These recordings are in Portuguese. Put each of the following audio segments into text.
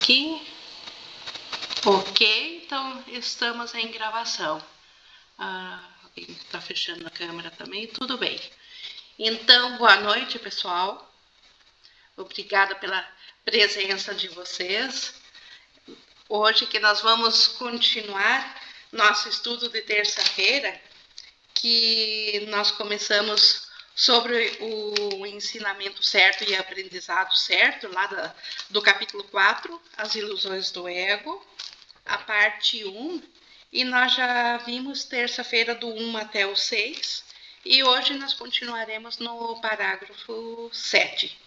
Aqui, ok, então estamos em gravação. Está fechando a câmera também, tudo bem. Então, boa noite, pessoal. Obrigada pela presença de vocês. Hoje que nós vamos continuar nosso estudo de terça-feira, que nós começamos sobre o ensinamento certo e aprendizado certo, lá do capítulo 4, as ilusões do ego, a parte 1, e nós já vimos terça-feira do 1 até o 6, e hoje nós continuaremos no parágrafo 7.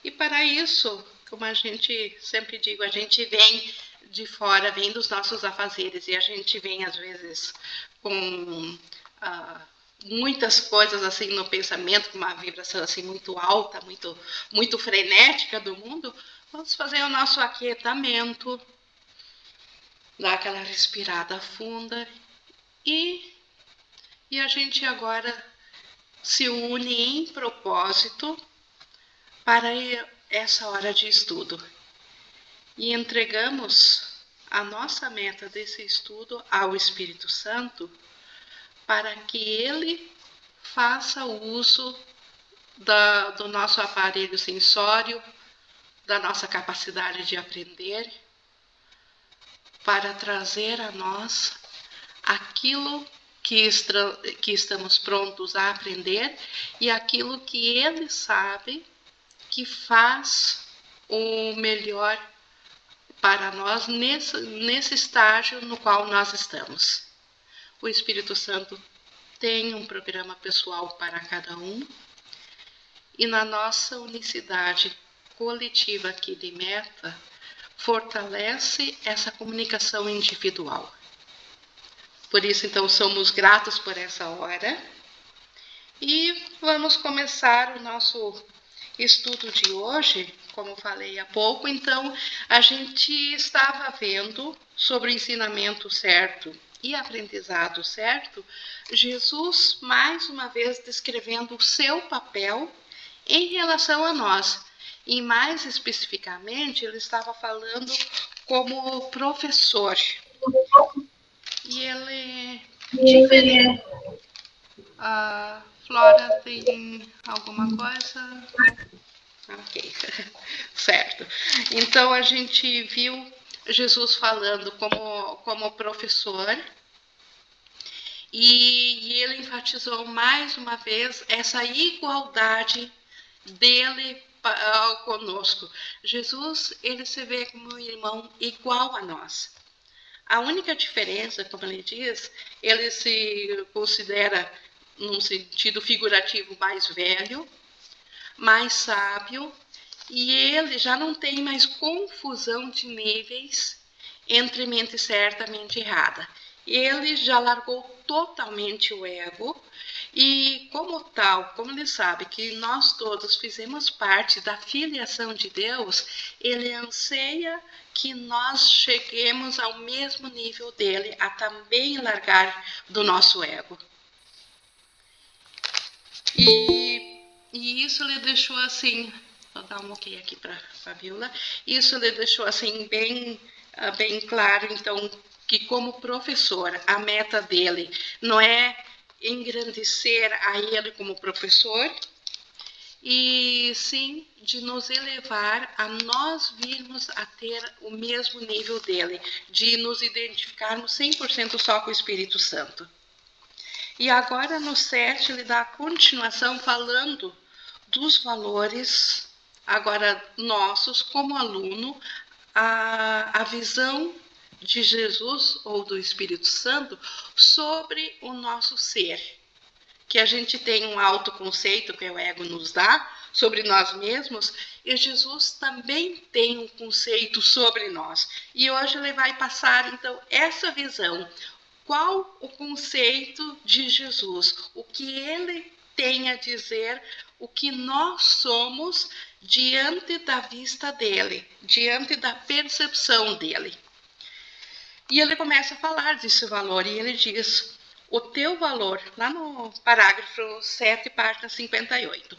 E para isso, como a gente sempre digo, a gente vem de fora, vem dos nossos afazeres, e a gente vem às vezes com muitas coisas assim no pensamento, com uma vibração assim muito alta, muito frenética do mundo. Vamos fazer o nosso aquietamento, dar aquela respirada funda e a gente agora se une em propósito para essa hora de estudo. E entregamos a nossa meta desse estudo ao Espírito Santo para que ele faça uso do nosso aparelho sensório, da nossa capacidade de aprender, para trazer a nós aquilo que estamos prontos a aprender e aquilo que ele sabe que faz o melhor para nós nesse estágio no qual nós estamos. O Espírito Santo tem um programa pessoal para cada um, e na nossa unicidade coletiva aqui de meta, fortalece essa comunicação individual. Por isso, então, somos gratos por essa hora. E vamos começar o nosso estudo de hoje, como falei há pouco. Então, a gente estava vendo sobre o ensinamento certo e aprendizado certo, Jesus, mais uma vez, descrevendo o seu papel em relação a nós. E mais especificamente, ele estava falando como professor. E ele... A Flora tem alguma coisa? Ok, certo. Então a gente viu Jesus falando como professor, e ele enfatizou mais uma vez essa igualdade dele conosco. Jesus, ele se vê como um irmão igual a nós. A única diferença, como ele diz, ele se considera, num sentido figurativo, mais velho, mais sábio, e ele já não tem mais confusão de níveis entre mente certa e mente errada. Ele já largou totalmente o ego, e como tal, como ele sabe que nós todos fizemos parte da filiação de Deus, ele anseia que nós cheguemos ao mesmo nível dele, a também largar do nosso ego. E isso ele deixou assim, vou dar um ok aqui para a Fabiola, isso ele deixou assim bem claro, então, que como professor, a meta dele não é engrandecer a ele como professor, e sim de nos elevar a nós virmos a ter o mesmo nível dele, de nos identificarmos 100% só com o Espírito Santo. E agora no 7 ele dá a continuação falando dos valores, agora nossos como aluno, a visão de Jesus ou do Espírito Santo sobre o nosso ser. Que a gente tem um autoconceito que o ego nos dá sobre nós mesmos, e Jesus também tem um conceito sobre nós. E hoje ele vai passar, então, essa visão. Qual o conceito de Jesus? O que ele tem a dizer, o que nós somos diante da vista dele, diante da percepção dele. E ele começa a falar desse valor, e ele diz: o teu valor, lá no parágrafo 7, página 58.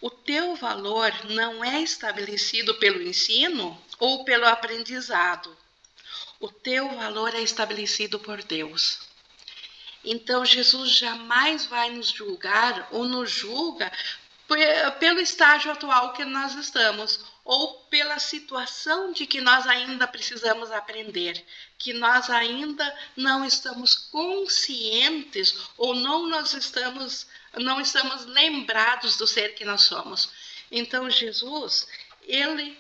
O teu valor não é estabelecido pelo ensino ou pelo aprendizado. O teu valor é estabelecido por Deus. Então, Jesus jamais vai nos julgar ou nos julga pelo estágio atual que nós estamos, ou pela situação de que nós ainda precisamos aprender, que nós ainda não estamos conscientes ou não estamos lembrados do ser que nós somos. Então, Jesus, ele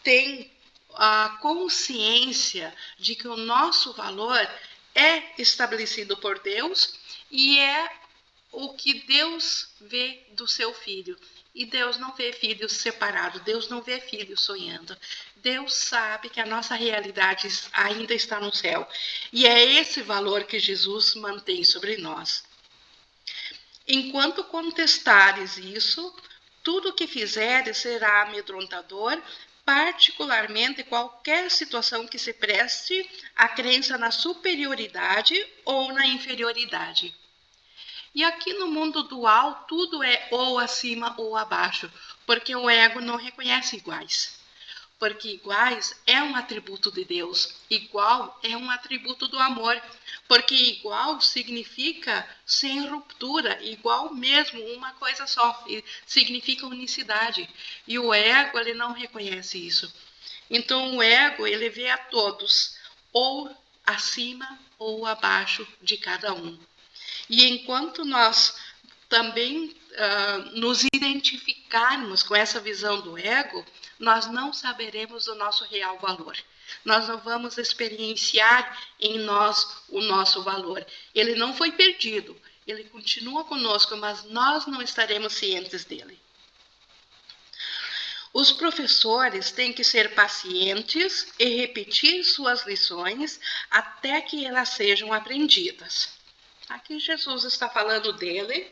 tem a consciência de que o nosso valor é estabelecido por Deus e é o que Deus vê do seu filho. E Deus não vê filhos separados, Deus não vê filhos sonhando. Deus sabe que a nossa realidade ainda está no céu. E é esse valor que Jesus mantém sobre nós. Enquanto contestares isso, tudo o que fizeres será amedrontador, particularmente qualquer situação que se preste à crença na superioridade ou na inferioridade. E aqui no mundo dual, tudo é ou acima ou abaixo, porque o ego não reconhece iguais. Porque iguais é um atributo de Deus, igual é um atributo do amor, porque igual significa sem ruptura, igual mesmo, uma coisa só, significa unicidade. E o ego, ele não reconhece isso. Então o ego, ele vê a todos, ou acima ou abaixo de cada um. E enquanto nós também nos identificarmos com essa visão do ego, nós não saberemos o nosso real valor. Nós não vamos experienciar em nós o nosso valor. Ele não foi perdido, ele continua conosco, mas nós não estaremos cientes dele. Os professores têm que ser pacientes e repetir suas lições até que elas sejam aprendidas. Aqui Jesus está falando dele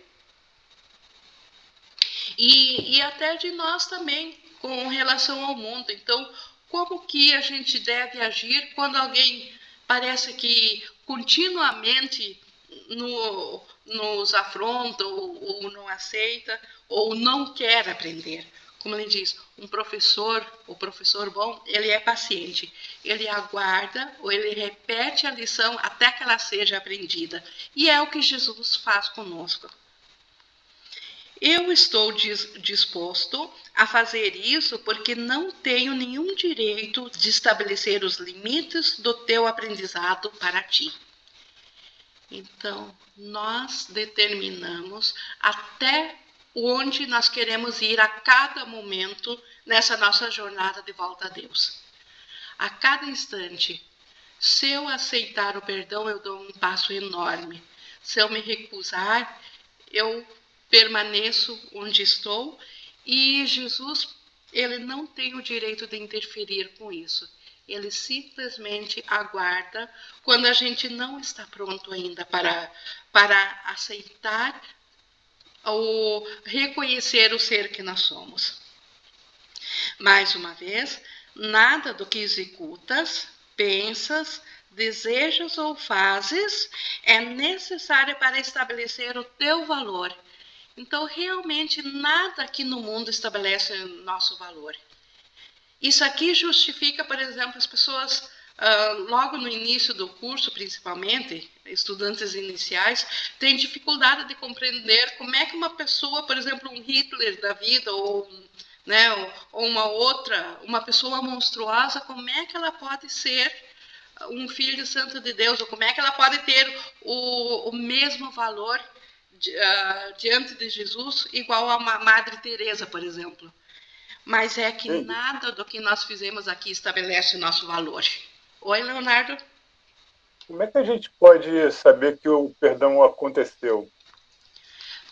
e até de nós também, com relação ao mundo. Então, como que a gente deve agir quando alguém parece que continuamente nos afronta ou não aceita ou não quer aprender? Como ele diz, o professor bom, ele é paciente. Ele aguarda ou ele repete a lição até que ela seja aprendida. E é o que Jesus faz conosco. Eu estou disposto a fazer isso porque não tenho nenhum direito de estabelecer os limites do teu aprendizado para ti. Então, nós determinamos até onde nós queremos ir a cada momento nessa nossa jornada de volta a Deus. A cada instante, se eu aceitar o perdão, eu dou um passo enorme. Se eu me recusar, eu permaneço onde estou e Jesus, ele não tem o direito de interferir com isso. Ele simplesmente aguarda quando a gente não está pronto ainda para aceitar ou reconhecer o ser que nós somos. Mais uma vez, nada do que executas, pensas, desejas ou fazes é necessário para estabelecer o teu valor. Então, realmente, nada aqui no mundo estabelece o nosso valor. Isso aqui justifica, por exemplo, as pessoas, logo no início do curso, principalmente, estudantes iniciais, têm dificuldade de compreender como é que uma pessoa, por exemplo, um Hitler da vida, ou uma pessoa monstruosa, como é que ela pode ser um filho santo de Deus, ou como é que ela pode ter o mesmo valor diante de Jesus, igual a uma Madre Teresa, por exemplo. Mas é que nada do que nós fizemos aqui estabelece o nosso valor. Oi, Leonardo? Como é que a gente pode saber que o perdão aconteceu?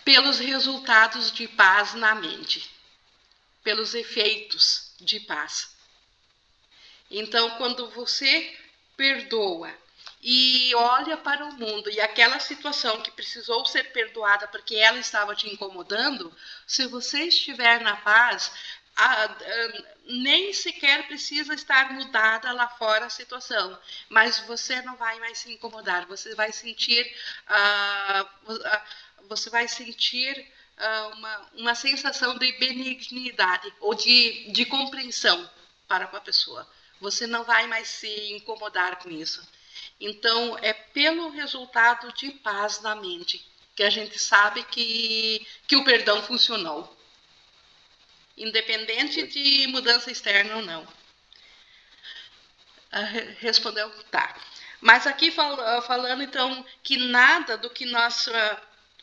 Pelos resultados de paz na mente, pelos efeitos de paz. Então, quando você perdoa e olha para o mundo e aquela situação que precisou ser perdoada porque ela estava te incomodando, se você estiver na paz, nem sequer precisa estar mudada lá fora a situação, mas você não vai mais se incomodar, você vai sentir uma sensação de benignidade ou de compreensão para com a pessoa. Você não vai mais se incomodar com isso. Então, é pelo resultado de paz na mente que a gente sabe que o perdão funcionou. Independente de mudança externa ou não. Respondeu? Tá. Mas aqui falando, então, que nada do que nós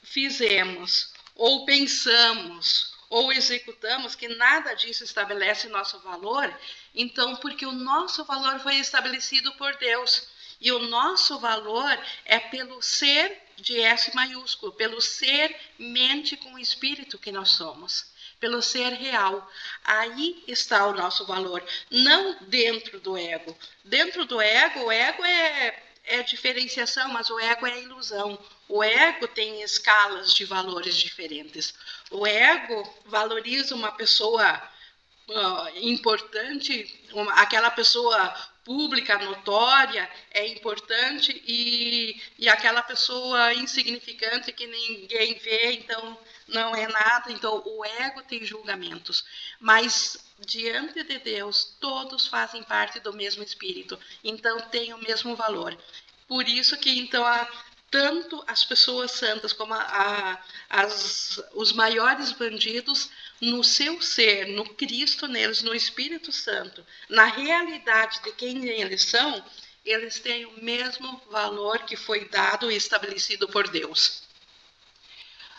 fizemos, ou pensamos, ou executamos, que nada disso estabelece nosso valor, então, porque o nosso valor foi estabelecido por Deus. E o nosso valor é pelo ser de S maiúsculo, pelo ser mente com espírito que nós somos, pelo ser real. Aí está o nosso valor, não dentro do ego. Dentro do ego, o ego é diferenciação, mas o ego é ilusão. O ego tem escalas de valores diferentes. O ego valoriza uma pessoa importante, aquela pessoa pública, notória, é importante, e aquela pessoa insignificante que ninguém vê, então não é nada. Então o ego tem julgamentos, mas diante de Deus todos fazem parte do mesmo espírito, então tem o mesmo valor. Por isso que então tanto as pessoas santas como os maiores bandidos, no seu ser, no Cristo neles, no Espírito Santo, na realidade de quem eles são, eles têm o mesmo valor que foi dado e estabelecido por Deus.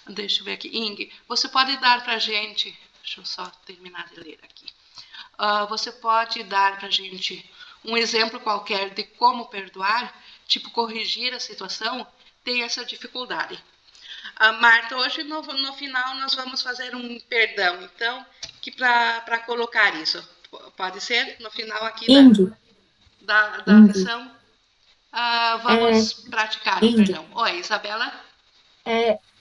Deixa eu ver aqui. Ing, você pode dar para a gente... Deixa eu só terminar de ler aqui. Você pode dar para a gente um exemplo qualquer de como perdoar, tipo corrigir a situação? Tem essa dificuldade. Marta, hoje no final nós vamos fazer um perdão, então, que para colocar isso, pode ser no final aqui da lição, vamos praticar o perdão. Oi, Isabela?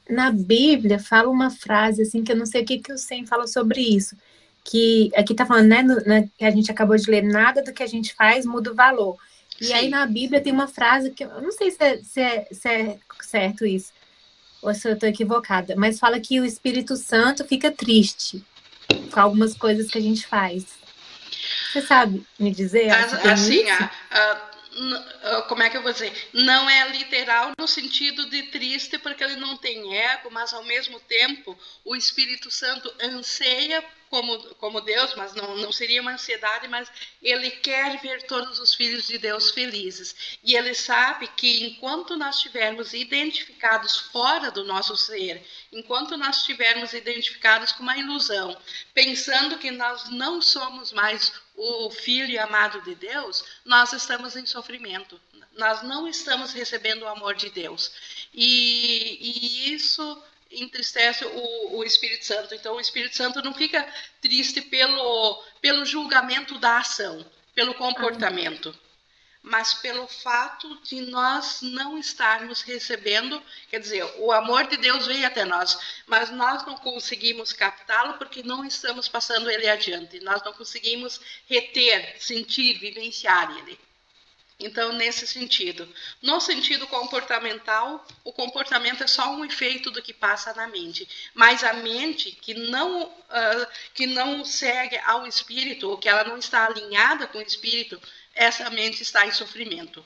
Na Bíblia fala uma frase assim que eu não sei o que o Sem fala sobre isso, que aqui tá falando, né, que a gente acabou de ler, nada do que a gente faz muda o valor. E Sim. Aí na Bíblia tem uma frase que eu não sei se é certo isso, ou se eu estou equivocada, mas fala que o Espírito Santo fica triste com algumas coisas que a gente faz. Você sabe me dizer? Assim, como é que eu vou dizer? Não é literal no sentido de triste, porque ele não tem ego, mas ao mesmo tempo o Espírito Santo anseia como Deus, mas não seria uma ansiedade, mas ele quer ver todos os filhos de Deus felizes. E ele sabe que enquanto nós estivermos identificados fora do nosso ser, enquanto nós estivermos identificados com uma ilusão, pensando que nós não somos mais o filho amado de Deus, nós estamos em sofrimento. Nós não estamos recebendo o amor de Deus. E isso entristece o Espírito Santo. Então, o Espírito Santo não fica triste pelo julgamento da ação, pelo comportamento, mas pelo fato de nós não estarmos recebendo, quer dizer, o amor de Deus veio até nós, mas nós não conseguimos captá-lo porque não estamos passando ele adiante, nós não conseguimos reter, sentir, vivenciar ele. Então, nesse sentido. No sentido comportamental, o comportamento é só um efeito do que passa na mente. Mas a mente que não segue ao espírito, ou que ela não está alinhada com o espírito, essa mente está em sofrimento.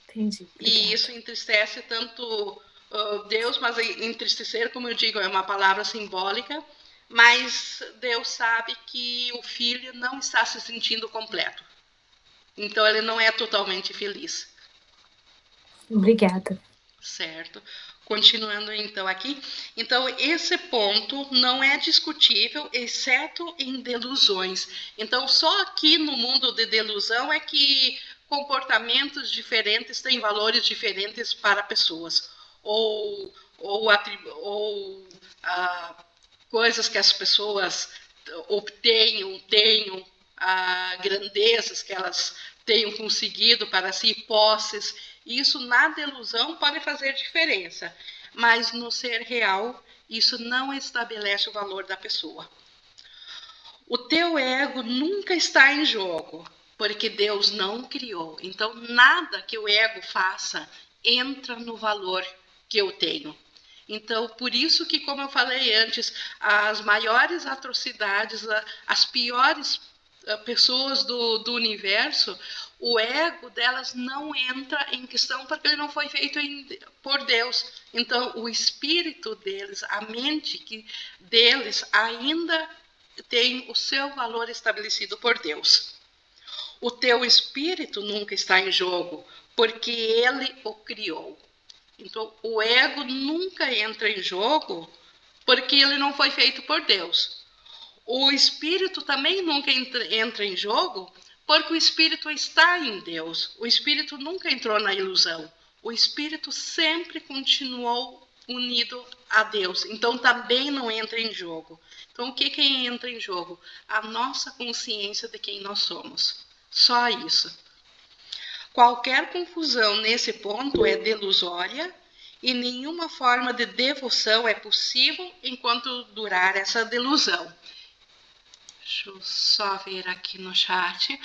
Entendi. E isso entristece tanto Deus, mas entristecer, como eu digo, é uma palavra simbólica, mas Deus sabe que o filho não está se sentindo completo. Então, ele não é totalmente feliz. Obrigada. Certo. Continuando, então, aqui. Então, esse ponto não é discutível, exceto em delusões. Então, só aqui no mundo de delusão é que comportamentos diferentes têm valores diferentes para pessoas. Ou coisas que as pessoas tenham grandezas que elas tenham conseguido para si, posses. Isso na delusão pode fazer diferença, mas no ser real, isso não estabelece o valor da pessoa. O teu ego nunca está em jogo, porque Deus não criou. Então, nada que o ego faça entra no valor que eu tenho. Então, por isso que, como eu falei antes, as maiores atrocidades, as piores pessoas do universo, o ego delas não entra em questão porque ele não foi feito por Deus. Então, o espírito deles, a mente deles ainda tem o seu valor estabelecido por Deus. O teu espírito nunca está em jogo, porque ele o criou. Então, o ego nunca entra em jogo, porque ele não foi feito por Deus. O espírito também nunca entra em jogo, porque o espírito está em Deus. O espírito nunca entrou na ilusão. O espírito sempre continuou unido a Deus. Então, também não entra em jogo. Então, o que entra em jogo? A nossa consciência de quem nós somos. Só isso. Qualquer confusão nesse ponto é delusória e nenhuma forma de devoção é possível enquanto durar essa delusão. Deixa eu só ver aqui no chat.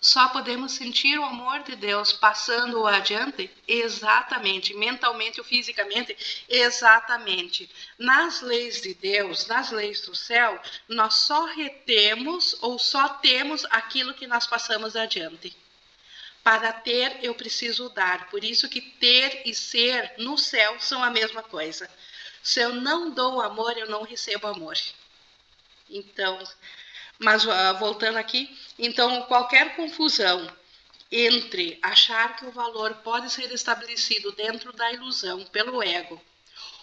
Só podemos sentir o amor de Deus passando adiante? Exatamente. Mentalmente ou fisicamente? Exatamente. Nas leis de Deus, nas leis do céu, nós só retemos ou só temos aquilo que nós passamos adiante. Para ter, eu preciso dar. Por isso que ter e ser no céu são a mesma coisa. Se eu não dou amor, eu não recebo amor. Então, mas voltando aqui, então qualquer confusão entre achar que o valor pode ser estabelecido dentro da ilusão pelo ego,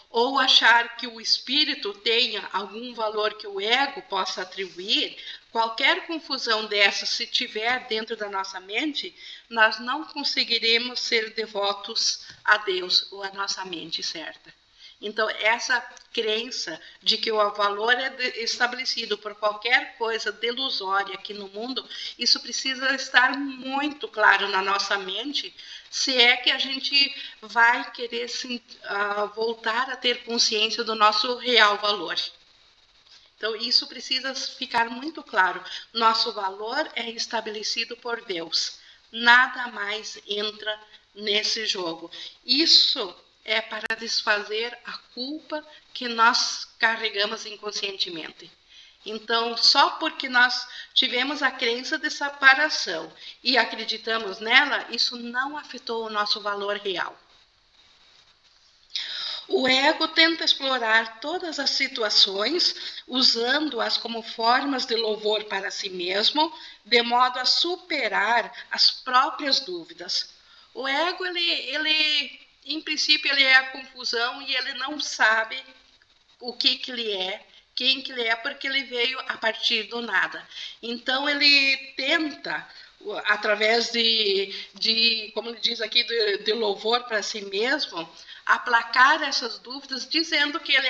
ou achar que o espírito tenha algum valor que o ego possa atribuir, qualquer confusão dessa, se tiver dentro da nossa mente, nós não conseguiremos ser devotos a Deus ou a nossa mente certa. Então, essa crença de que o valor é estabelecido por qualquer coisa delusória aqui no mundo, isso precisa estar muito claro na nossa mente, se é que a gente vai querer voltar a ter consciência do nosso real valor. Então, isso precisa ficar muito claro. Nosso valor é estabelecido por Deus. Nada mais entra nesse jogo. Isso é para desfazer a culpa que nós carregamos inconscientemente. Então, só porque nós tivemos a crença de separação e acreditamos nela, isso não afetou o nosso valor real. O ego tenta explorar todas as situações, usando-as como formas de louvor para si mesmo, de modo a superar as próprias dúvidas. O ego, ele em princípio, ele é a confusão e ele não sabe o que ele é, quem que ele é, porque ele veio a partir do nada. Então, ele tenta, através como ele diz aqui, de louvor para si mesmo, aplacar essas dúvidas, dizendo que ele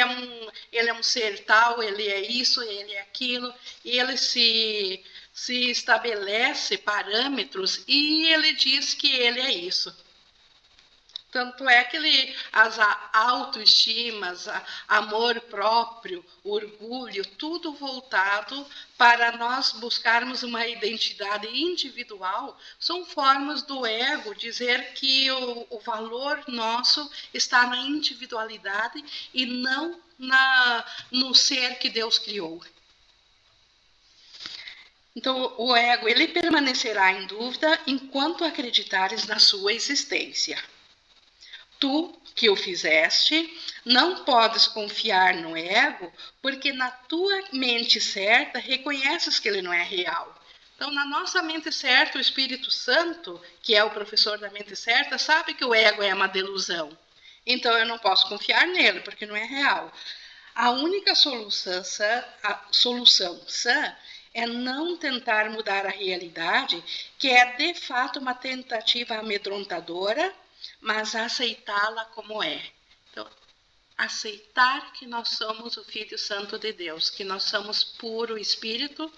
é um ser tal, ele é isso, ele é aquilo, e ele se estabelece parâmetros e ele diz que ele é isso. Tanto é que as autoestimas, amor próprio, orgulho, tudo voltado para nós buscarmos uma identidade individual, são formas do ego dizer que o valor nosso está na individualidade e não no ser que Deus criou. Então, o ego, ele permanecerá em dúvida enquanto acreditares na sua existência. Tu, que o fizeste, não podes confiar no ego, porque na tua mente certa reconheces que ele não é real. Então, na nossa mente certa, o Espírito Santo, que é o professor da mente certa, sabe que o ego é uma delusão. Então, eu não posso confiar nele, porque não é real. A única solução sã é não tentar mudar a realidade, que é, de fato, uma tentativa amedrontadora, mas aceitá-la como é. Então, aceitar que nós somos o Filho Santo de Deus, que nós somos puro Espírito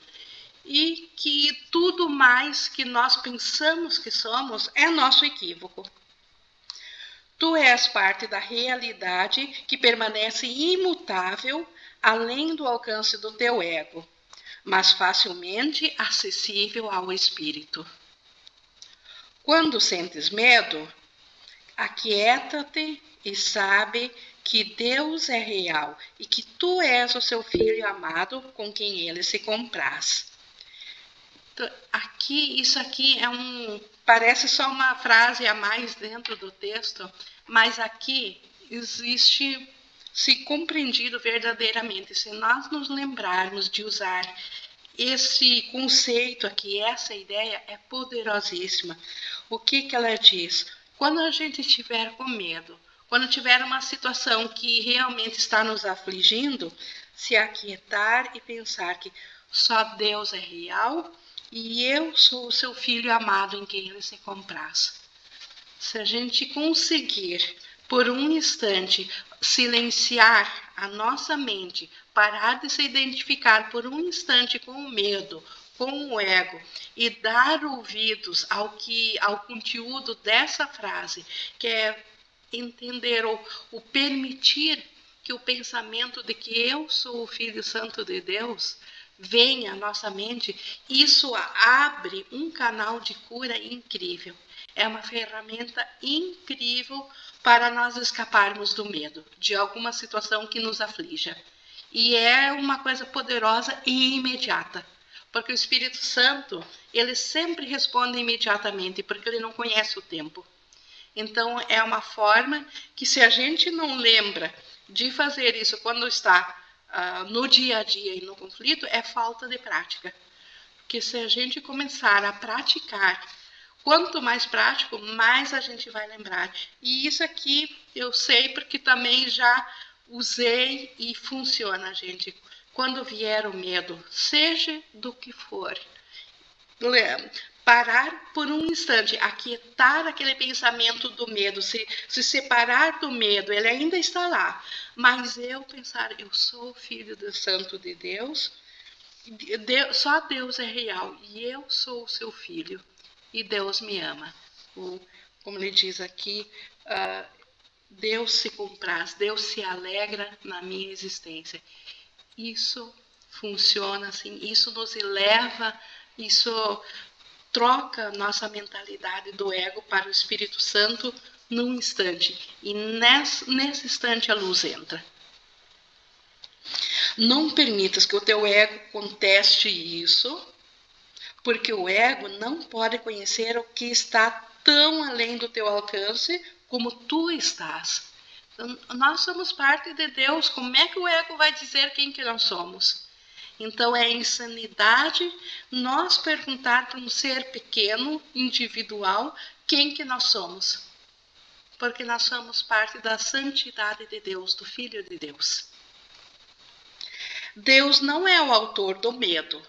e que tudo mais que nós pensamos que somos é nosso equívoco. Tu és parte da realidade que permanece imutável além do alcance do teu ego, mas facilmente acessível ao Espírito. Quando sentes medo, aquieta-te e sabe que Deus é real e que tu és o seu filho amado com quem ele se compraz. Então, isso aqui parece só uma frase a mais dentro do texto, mas aqui existe, se compreendido verdadeiramente, se nós nos lembrarmos de usar esse conceito aqui, essa ideia é poderosíssima. O que ela diz? Quando a gente estiver com medo, quando tiver uma situação que realmente está nos afligindo, se aquietar e pensar que só Deus é real e eu sou o seu filho amado em quem ele se compraz. Se a gente conseguir, por um instante, silenciar a nossa mente, parar de se identificar por um instante com o medo, com o ego e dar ouvidos ao conteúdo dessa frase, que é entender ou permitir que o pensamento de que eu sou o Filho Santo de Deus venha à nossa mente, isso abre um canal de cura incrível. É uma ferramenta incrível para nós escaparmos do medo, de alguma situação que nos aflija. E é uma coisa poderosa e imediata, porque o Espírito Santo, ele sempre responde imediatamente, porque ele não conhece o tempo. Então, é uma forma que, se a gente não lembra de fazer isso quando está no dia a dia e no conflito, é falta de prática. Porque se a gente começar a praticar, quanto mais prático, mais a gente vai lembrar. E isso aqui eu sei porque também já usei e funciona, gente. Quando vier o medo, seja do que for, parar por um instante, aquietar aquele pensamento do medo, se separar do medo, ele ainda está lá, mas eu pensar, eu sou filho do Santo de Deus, só Deus é real e eu sou o seu filho e Deus me ama. Como ele diz aqui, Deus se compraz, Deus se alegra na minha existência. Isso funciona assim, isso nos eleva, isso troca nossa mentalidade do ego para o Espírito Santo num instante. E nesse instante a luz entra. Não permitas que o teu ego conteste isso, porque o ego não pode conhecer o que está tão além do teu alcance como tu estás. Então, nós somos parte de Deus. Como é que o ego vai dizer quem que nós somos? Então, é insanidade nós perguntar para um ser pequeno, individual, quem que nós somos. Porque nós somos parte da santidade de Deus, do Filho de Deus. Deus não é o autor do medo,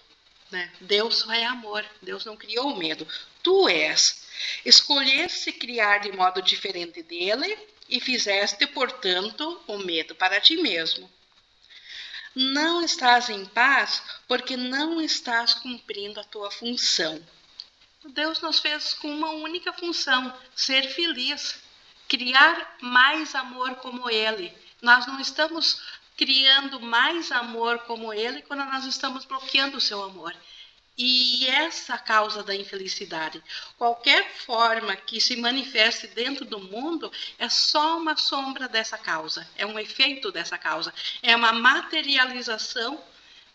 né? Deus só é amor. Deus não criou o medo. Tu és. Escolheste criar de modo diferente dele e fizeste, portanto, o medo para ti mesmo. Não estás em paz porque não estás cumprindo a tua função. Deus nos fez com uma única função, ser feliz, criar mais amor como Ele. Nós não estamos criando mais amor como Ele quando nós estamos bloqueando o seu amor. E essa causa da infelicidade, qualquer forma que se manifeste dentro do mundo, é só uma sombra dessa causa, é um efeito dessa causa, é uma materialização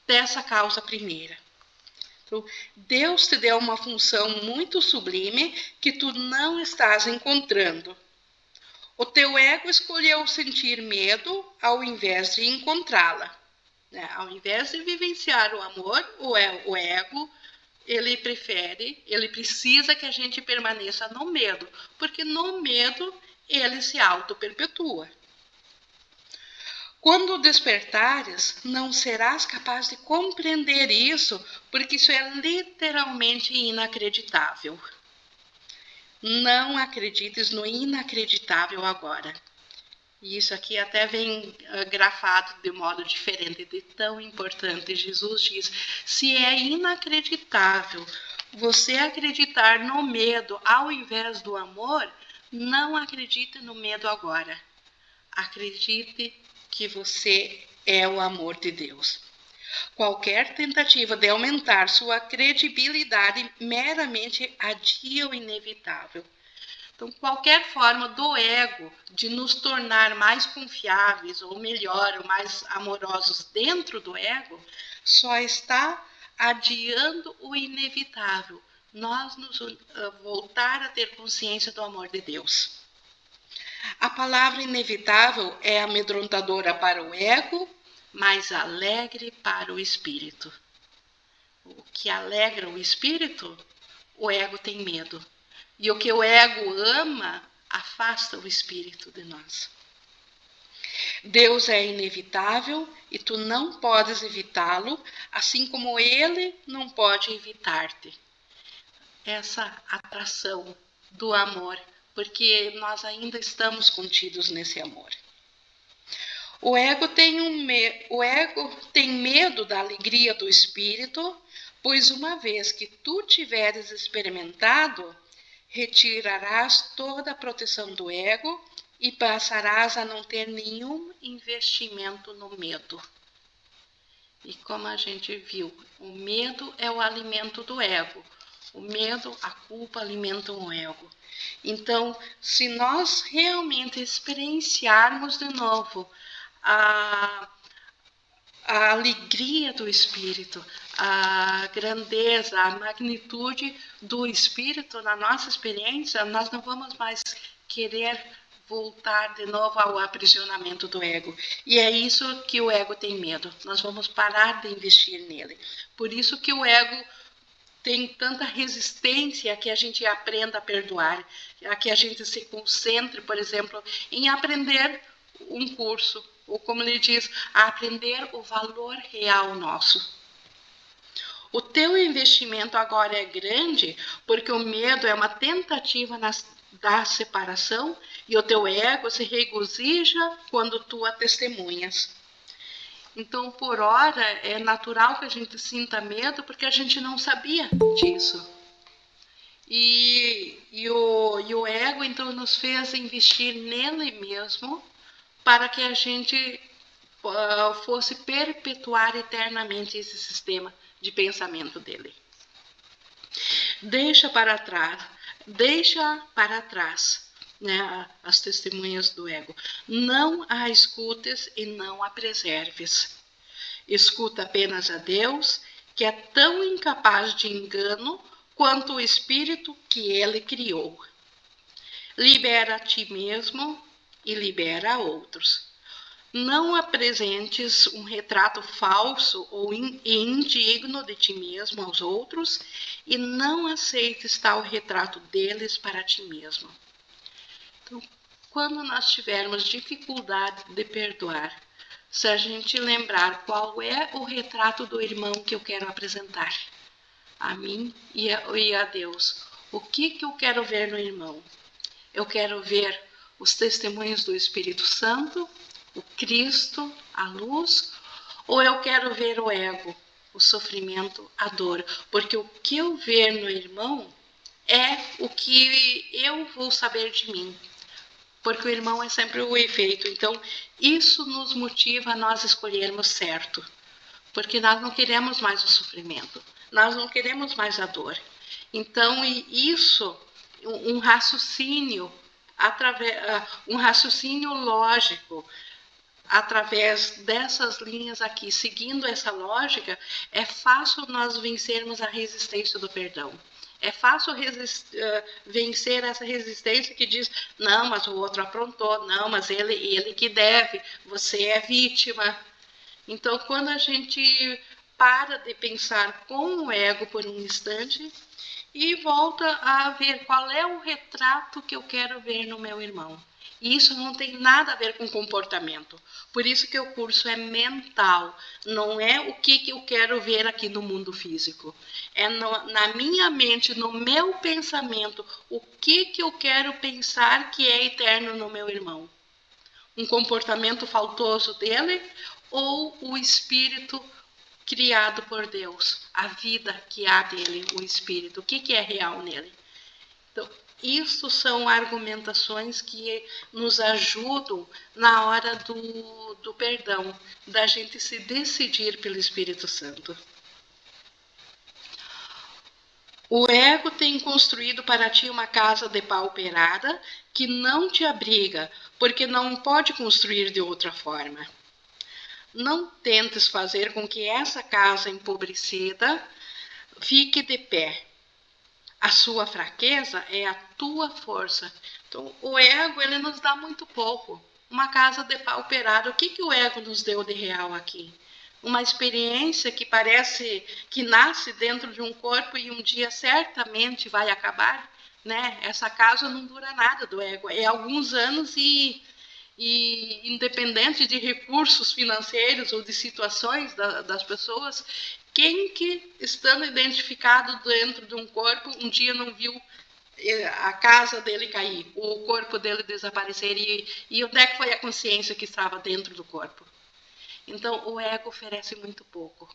dessa causa primeira. Então, Deus te deu uma função muito sublime que tu não estás encontrando. O teu ego escolheu sentir medo ao invés de encontrá-la. Ao invés de vivenciar o amor, o ego, ele precisa que a gente permaneça no medo, porque no medo ele se auto-perpetua. Quando despertares, não serás capaz de compreender isso, porque isso é literalmente inacreditável. Não acredites no inacreditável agora. E isso aqui até vem grafado de modo diferente, de tão importante. Jesus diz, se é inacreditável você acreditar no medo ao invés do amor, não acredite no medo agora. Acredite que você é o amor de Deus. Qualquer tentativa de aumentar sua credibilidade meramente adia o inevitável. Então, qualquer forma do ego de nos tornar mais confiáveis, ou melhor, ou mais amorosos dentro do ego, só está adiando o inevitável, nós nos voltar a ter consciência do amor de Deus. A palavra inevitável é amedrontadora para o ego, mas alegre para o espírito. O que alegra o espírito, o ego tem medo. E o que o ego ama, afasta o espírito de nós. Deus é inevitável e tu não podes evitá-lo, assim como ele não pode evitar-te. Essa atração do amor, porque nós ainda estamos contidos nesse amor. O ego tem medo da alegria do espírito, pois uma vez que tu tiveres experimentado, retirarás toda a proteção do ego e passarás a não ter nenhum investimento no medo. E como a gente viu, o medo é o alimento do ego. O medo, a culpa alimentam o ego. Então, se nós realmente experienciarmos de novo a alegria do Espírito, a grandeza, a magnitude do Espírito na nossa experiência, nós não vamos mais querer voltar de novo ao aprisionamento do ego. E é isso que o ego tem medo. Nós vamos parar de investir nele. Por isso que o ego tem tanta resistência a que a gente aprenda a perdoar, a que a gente se concentre, por exemplo, em aprender um curso, ou como ele diz, a aprender o valor real nosso. O teu investimento agora é grande porque o medo é uma tentativa da separação e o teu ego se regozija quando tu a testemunhas. Então, por hora, é natural que a gente sinta medo porque a gente não sabia disso. E o ego, então, nos fez investir nele mesmo para que a gente fosse perpetuar eternamente esse sistema de pensamento dele. Deixa para trás, né, as testemunhas do ego. Não a escutes e não a preserves. Escuta apenas a Deus, que é tão incapaz de engano quanto o espírito que ele criou. Libera a ti mesmo e libera a outros. Não apresentes um retrato falso ou indigno de ti mesmo aos outros e não aceites tal retrato deles para ti mesmo. Então, quando nós tivermos dificuldade de perdoar, se a gente lembrar qual é o retrato do irmão que eu quero apresentar a mim e a Deus, o que eu quero ver no irmão? Eu quero ver os testemunhos do Espírito Santo, o Cristo, a luz, ou eu quero ver o ego, o sofrimento, a dor? Porque o que eu ver no irmão é o que eu vou saber de mim. Porque o irmão é sempre o efeito. Então, isso nos motiva a nós escolhermos certo. Porque nós não queremos mais o sofrimento. Nós não queremos mais a dor. Então, isso, um raciocínio lógico, através dessas linhas aqui, seguindo essa lógica, é fácil nós vencermos a resistência do perdão. É fácil vencer essa resistência que diz, não, mas o outro aprontou, não, mas ele que deve, você é vítima. Então, quando a gente para de pensar com o ego por um instante e volta a ver qual é o retrato que eu quero ver no meu irmão. E isso não tem nada a ver com comportamento. Por isso que o curso é mental. Não é o que eu quero ver aqui no mundo físico. É na minha mente, no meu pensamento, o que eu quero pensar que é eterno no meu irmão. Um comportamento faltoso dele ou o espírito criado por Deus. A vida que há dele, o espírito. O que é real nele. Então, isso são argumentações que nos ajudam na hora do perdão, da gente se decidir pelo Espírito Santo. O ego tem construído para ti uma casa depauperada que não te abriga, porque não pode construir de outra forma. Não tentes fazer com que essa casa empobrecida fique de pé. A sua fraqueza é a tua força. Então, o ego, ele nos dá muito pouco. Uma casa depauperada. O que o ego nos deu de real aqui? Uma experiência que parece que nasce dentro de um corpo e um dia certamente vai acabar, né? Essa casa não dura nada do ego. É alguns anos e independente de recursos financeiros ou de situações das pessoas, quem que, estando identificado dentro de um corpo, um dia não viu a casa dele cair, o corpo dele desaparecer, e onde é que foi a consciência que estava dentro do corpo? Então, o ego oferece muito pouco.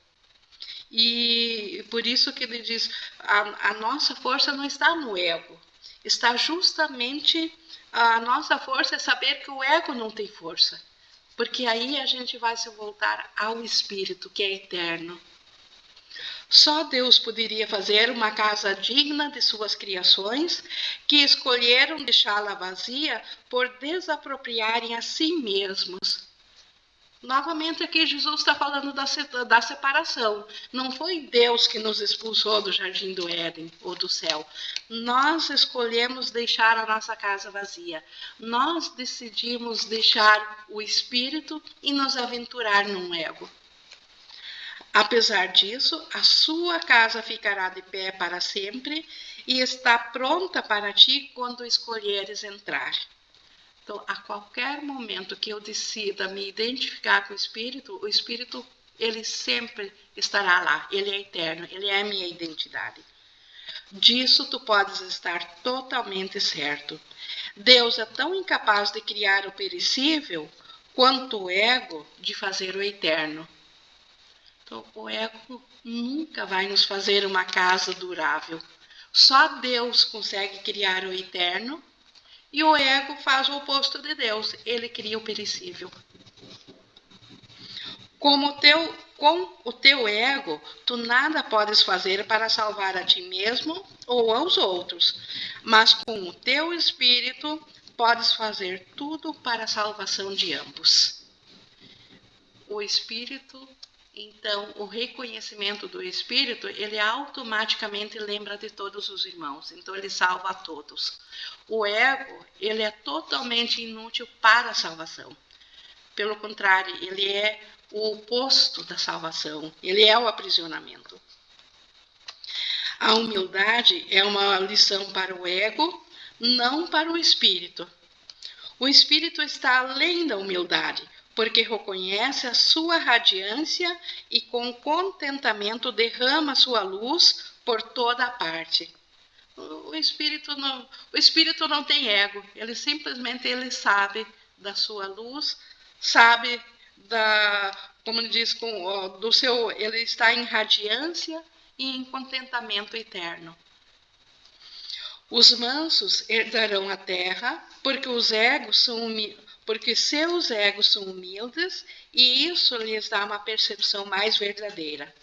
E por isso que ele diz, a nossa força não está no ego, está justamente, a nossa força é saber que o ego não tem força, porque aí a gente vai se voltar ao Espírito, que é eterno. Só Deus poderia fazer uma casa digna de suas criações, que escolheram deixá-la vazia por desapropriarem a si mesmos. Novamente aqui Jesus está falando da separação. Não foi Deus que nos expulsou do jardim do Éden ou do céu. Nós escolhemos deixar a nossa casa vazia. Nós decidimos deixar o espírito e nos aventurar num ego. Apesar disso, a sua casa ficará de pé para sempre e está pronta para ti quando escolheres entrar. Então, a qualquer momento que eu decida me identificar com o Espírito, ele sempre estará lá. Ele é eterno, ele é a minha identidade. Disso tu podes estar totalmente certo. Deus é tão incapaz de criar o perecível quanto o ego de fazer o eterno. Então, o ego nunca vai nos fazer uma casa durável. Só Deus consegue criar o eterno. E o ego faz o oposto de Deus, ele cria o perecível. Com o teu ego, tu nada podes fazer para salvar a ti mesmo ou aos outros, mas com o teu espírito podes fazer tudo para a salvação de ambos. O espírito, então, o reconhecimento do espírito, ele automaticamente lembra de todos os irmãos, então ele salva a todos. O ego, ele é totalmente inútil para a salvação. Pelo contrário, ele é o oposto da salvação, ele é o aprisionamento. A humildade é uma lição para o ego, não para o espírito. O espírito está além da humildade, porque reconhece a sua radiância e com contentamento derrama sua luz por toda a parte. O espírito não tem ego, ele simplesmente sabe da sua luz, sabe como diz, do seu, ele está em radiância e em contentamento eterno. Os mansos herdarão a terra, porque seus egos são humildes e isso lhes dá uma percepção mais verdadeira.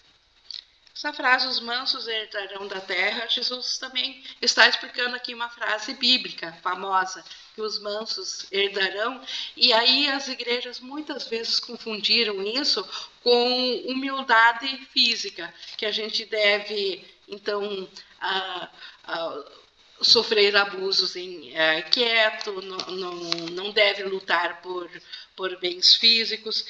Essa frase, os mansos herdarão da terra, Jesus também está explicando aqui uma frase bíblica famosa, que os mansos herdarão, e aí as igrejas muitas vezes confundiram isso com humildade física, que a gente deve, então, sofrer abusos quieto, não deve lutar por bens físicos.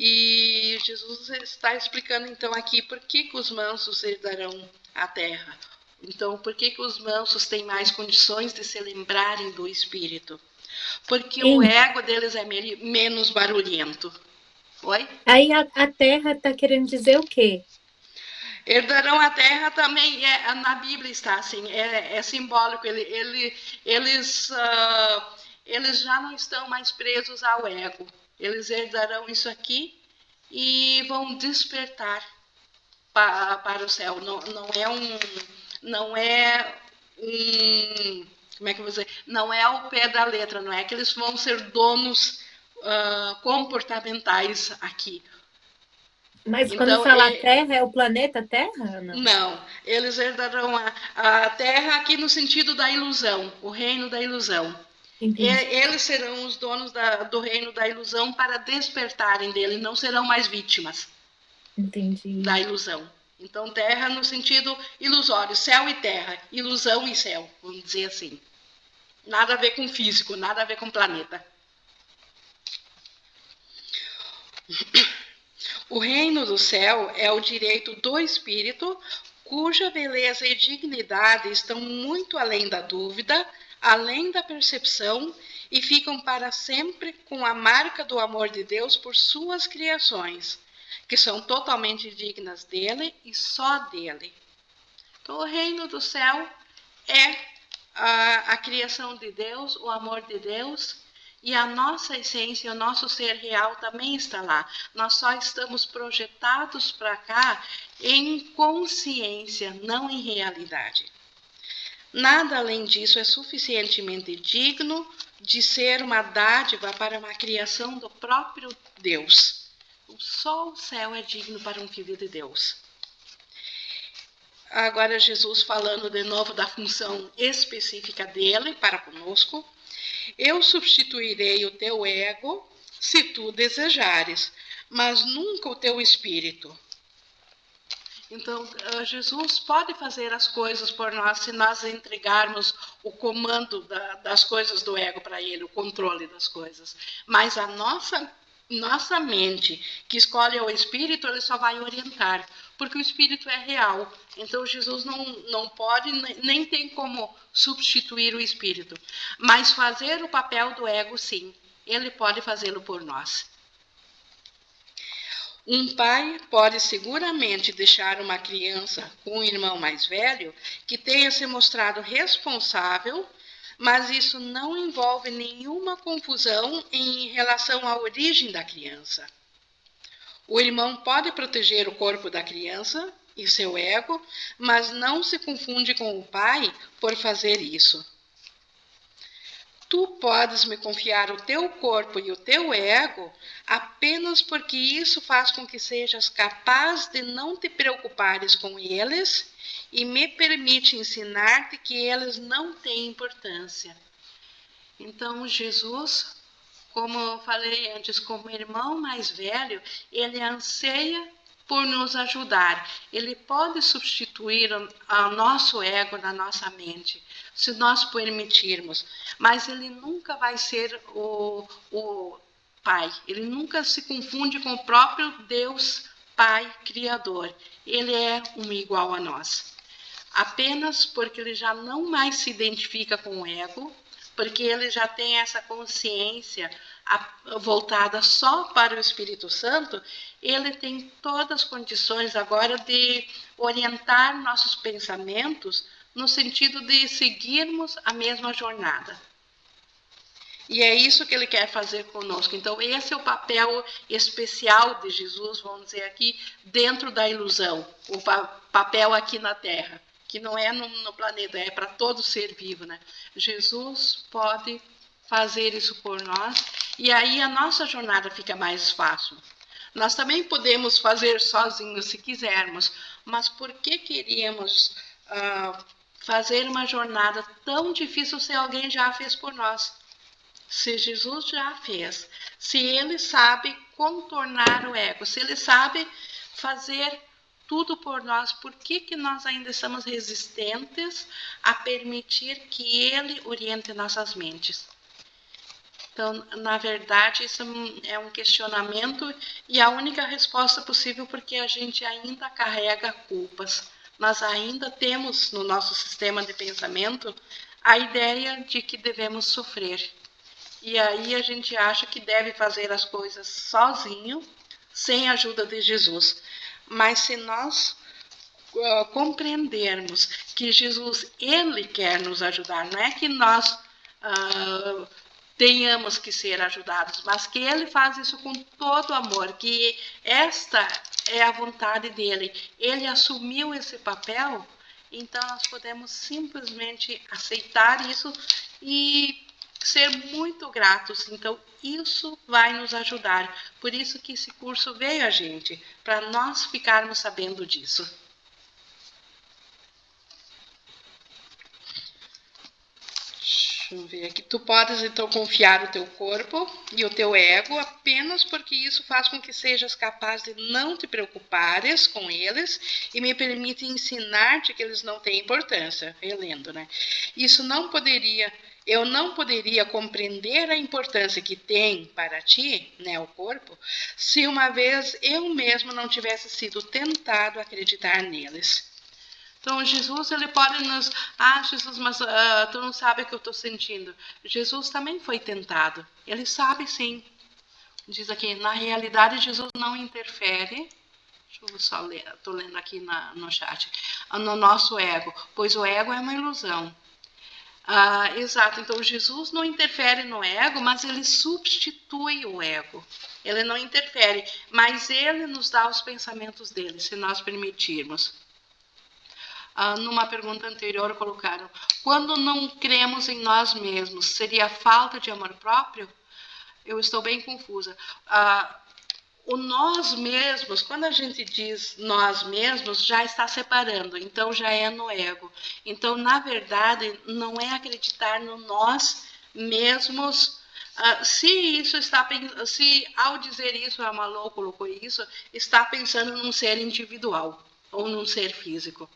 E Jesus está explicando, então, aqui por que os mansos herdarão a terra. Então, por que os mansos têm mais condições de se lembrarem do Espírito? Porque o ego deles é menos barulhento. Oi? Aí a terra está querendo dizer o quê? Herdarão a terra também, na Bíblia está assim, é simbólico. Eles já não estão mais presos ao ego. Eles herdarão isso aqui e vão despertar para o céu. Não é como é que eu vou dizer? Não é ao pé da letra, não é que eles vão ser donos comportamentais aqui. Mas quando Então, fala Terra, é o planeta Terra? Não. não, eles herdarão a Terra aqui no sentido da ilusão, o reino da ilusão. Entendi. Eles serão os donos do reino da ilusão para despertarem dele, não serão mais vítimas Entendi. da ilusão. Então, terra no sentido ilusório, céu e terra, ilusão e céu, vamos dizer assim. Nada a ver com físico, nada a ver com planeta. O reino do céu é o direito do espírito, cuja beleza e dignidade estão muito além da dúvida, além da percepção, e ficam para sempre com a marca do amor de Deus por suas criações, que são totalmente dignas dele e só dele. Então, o reino do céu é a criação de Deus, o amor de Deus, e a nossa essência, o nosso ser real também está lá. Nós só estamos projetados para cá em consciência, não em realidade. Nada além disso é suficientemente digno de ser uma dádiva para uma criação do próprio Deus. Só o céu é digno para um filho de Deus. Agora Jesus falando de novo da função específica dele para conosco. Eu substituirei o teu ego se tu desejares, mas nunca o teu espírito. Então, Jesus pode fazer as coisas por nós se nós entregarmos o comando das coisas do ego para ele, o controle das coisas. Mas a nossa mente, que escolhe o espírito, ele só vai orientar, porque o espírito é real. Então, Jesus não pode, nem tem como substituir o espírito. Mas fazer o papel do ego, sim. Ele pode fazê-lo por nós. Um pai pode seguramente deixar uma criança com um irmão mais velho que tenha se mostrado responsável, mas isso não envolve nenhuma confusão em relação à origem da criança. O irmão pode proteger o corpo da criança e seu ego, mas não se confunde com o pai por fazer isso. Tu podes me confiar o teu corpo e o teu ego apenas porque isso faz com que sejas capaz de não te preocupares com eles e me permite ensinar-te que eles não têm importância. Então, Jesus, como eu falei antes, como irmão mais velho, ele anseia por nos ajudar. Ele pode substituir o nosso ego na nossa mente, se nós permitirmos. Mas ele nunca vai ser o Pai. Ele nunca se confunde com o próprio Deus Pai Criador. Ele é um igual a nós. Apenas porque ele já não mais se identifica com o ego, porque ele já tem essa consciência voltada só para o Espírito Santo, ele tem todas as condições agora de orientar nossos pensamentos no sentido de seguirmos a mesma jornada. E é isso que ele quer fazer conosco. Então, esse é o papel especial de Jesus, vamos dizer aqui, dentro da ilusão, o papel aqui na Terra, que não é no planeta, é para todo ser vivo, né? Jesus pode fazer isso por nós, e aí a nossa jornada fica mais fácil. Nós também podemos fazer sozinhos se quisermos, mas por que queríamos fazer uma jornada tão difícil se alguém já fez por nós? Se Jesus já fez, se ele sabe contornar o ego, se ele sabe fazer tudo por nós, por que nós ainda estamos resistentes a permitir que ele oriente nossas mentes? Então, na verdade, isso é um questionamento e a única resposta possível porque a gente ainda carrega culpas. Nós ainda temos no nosso sistema de pensamento a ideia de que devemos sofrer. E aí a gente acha que deve fazer as coisas sozinho, sem a ajuda de Jesus. Mas se nós compreendermos que Jesus, ele quer nos ajudar, não é que nós tenhamos que ser ajudados, mas que ele faz isso com todo amor, que esta é a vontade dele. Ele assumiu esse papel, então nós podemos simplesmente aceitar isso e ser muito gratos. Então, isso vai nos ajudar. Por isso que esse curso veio a gente, para nós ficarmos sabendo disso. Deixa eu ver aqui. Tu podes, então, confiar o teu corpo e o teu ego apenas porque isso faz com que sejas capaz de não te preocupares com eles e me permite ensinar-te que eles não têm importância. Relendo, né? Eu não poderia compreender a importância que tem para ti, né, o corpo, se uma vez eu mesmo não tivesse sido tentado a acreditar neles. Então, Jesus, ele pode nos... Jesus, mas tu não sabe o que eu estou sentindo. Jesus também foi tentado. Ele sabe, sim. Diz aqui, na realidade, Jesus não interfere. Deixa eu só ler, estou lendo aqui no chat. No nosso ego, pois o ego é uma ilusão. Exato, então Jesus não interfere no ego, mas ele substitui o ego. Ele não interfere, mas ele nos dá os pensamentos dele, se nós permitirmos. Numa pergunta anterior colocaram, quando não cremos em nós mesmos, seria falta de amor próprio? Eu estou bem confusa. O nós mesmos, quando a gente diz nós mesmos, já está separando, então já é no ego. Então, na verdade, não é acreditar no nós mesmos. Se ao dizer isso, a Malou colocou isso, está pensando num ser individual ou num ser físico.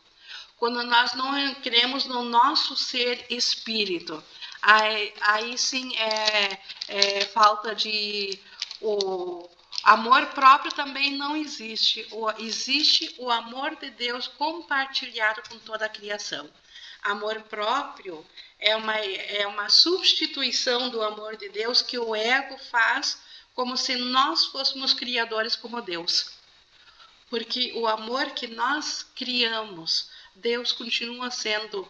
Quando nós não cremos no nosso ser espírito, aí sim é falta de... O amor próprio também não existe. Existe o amor de Deus compartilhado com toda a criação. Amor próprio é uma substituição do amor de Deus que o ego faz como se nós fôssemos criadores como Deus. Porque o amor que nós criamos, Deus continua sendo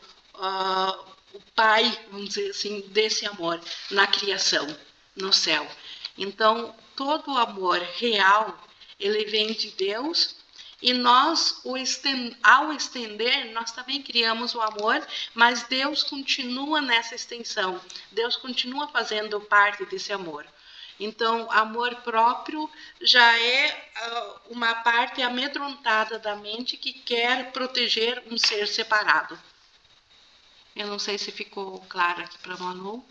o pai, vamos dizer assim, desse amor na criação, no céu. Então, todo o amor real, ele vem de Deus e nós, ao estender, nós também criamos o amor, mas Deus continua nessa extensão. Deus continua fazendo parte desse amor. Então, amor próprio já é uma parte amedrontada da mente que quer proteger um ser separado. Eu não sei se ficou claro aqui para a Manu.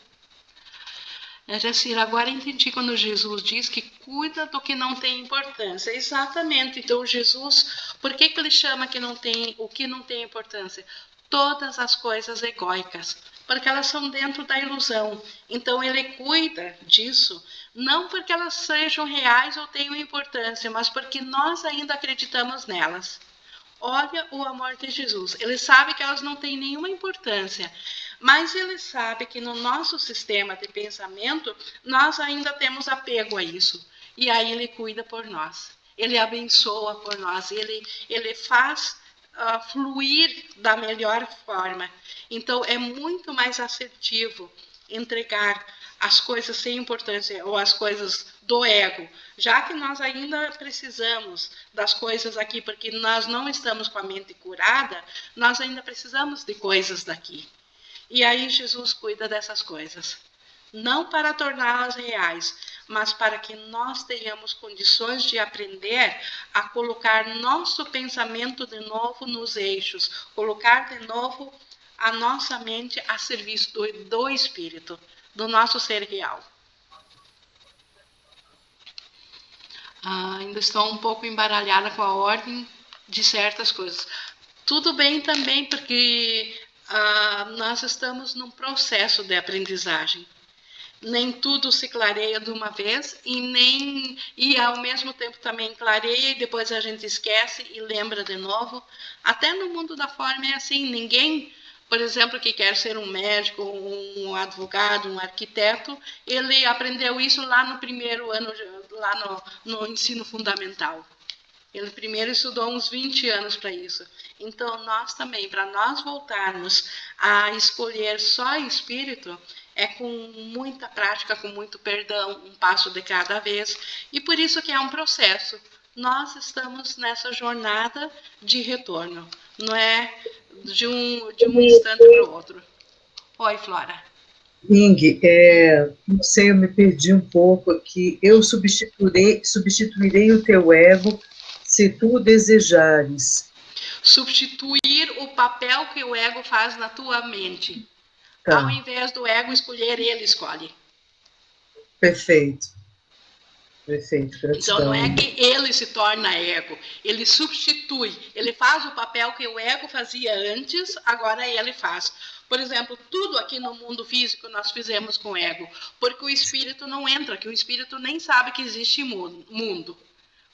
Jacira, agora entendi quando Jesus diz que cuida do que não tem importância. Exatamente. Então, Jesus, por que ele chama o que não tem importância? Todas as coisas egóicas, porque elas são dentro da ilusão. Então, ele cuida disso, não porque elas sejam reais ou tenham importância, mas porque nós ainda acreditamos nelas. Olha o amor de Jesus. Ele sabe que elas não têm nenhuma importância, mas ele sabe que no nosso sistema de pensamento, nós ainda temos apego a isso. E aí ele cuida por nós. Ele abençoa por nós. Ele faz fluir da melhor forma. Então, é muito mais assertivo entregar as coisas sem importância ou as coisas do ego, já que nós ainda precisamos das coisas aqui, porque nós não estamos com a mente curada, nós ainda precisamos de coisas daqui. E aí Jesus cuida dessas coisas, não para torná-las reais, mas para que nós tenhamos condições de aprender a colocar nosso pensamento de novo nos eixos, colocar de novo a nossa mente a serviço do Espírito, do nosso ser real. Ainda estou um pouco embaralhada com a ordem de certas coisas. Tudo bem também, porque nós estamos num processo de aprendizagem. Nem tudo se clareia de uma vez e ao mesmo tempo também clareia e depois a gente esquece e lembra de novo. Até no mundo da forma é assim, ninguém... Por exemplo, que quer ser um médico, um advogado, um arquiteto, ele aprendeu isso lá no primeiro ano, lá no ensino fundamental. Ele primeiro estudou uns 20 anos para isso. Então, nós também, para nós voltarmos a escolher só espírito, é com muita prática, com muito perdão, um passo de cada vez. E por isso que é um processo. Nós estamos nessa jornada de retorno. Não é de um instante para o outro. Oi, Flora. Ing, não sei, eu me perdi um pouco aqui. Eu substituirei o teu ego se tu o desejares. Substituir o papel que o ego faz na tua mente. Tá. Ao invés do ego escolher, ele escolhe. Perfeito. Perfeito, gratidão. Então não é que ele se torna ego, ele substitui, ele faz o papel que o ego fazia antes, agora ele faz. Por exemplo, tudo aqui no mundo físico nós fizemos com o ego, porque o espírito não entra, que o espírito nem sabe que existe mundo,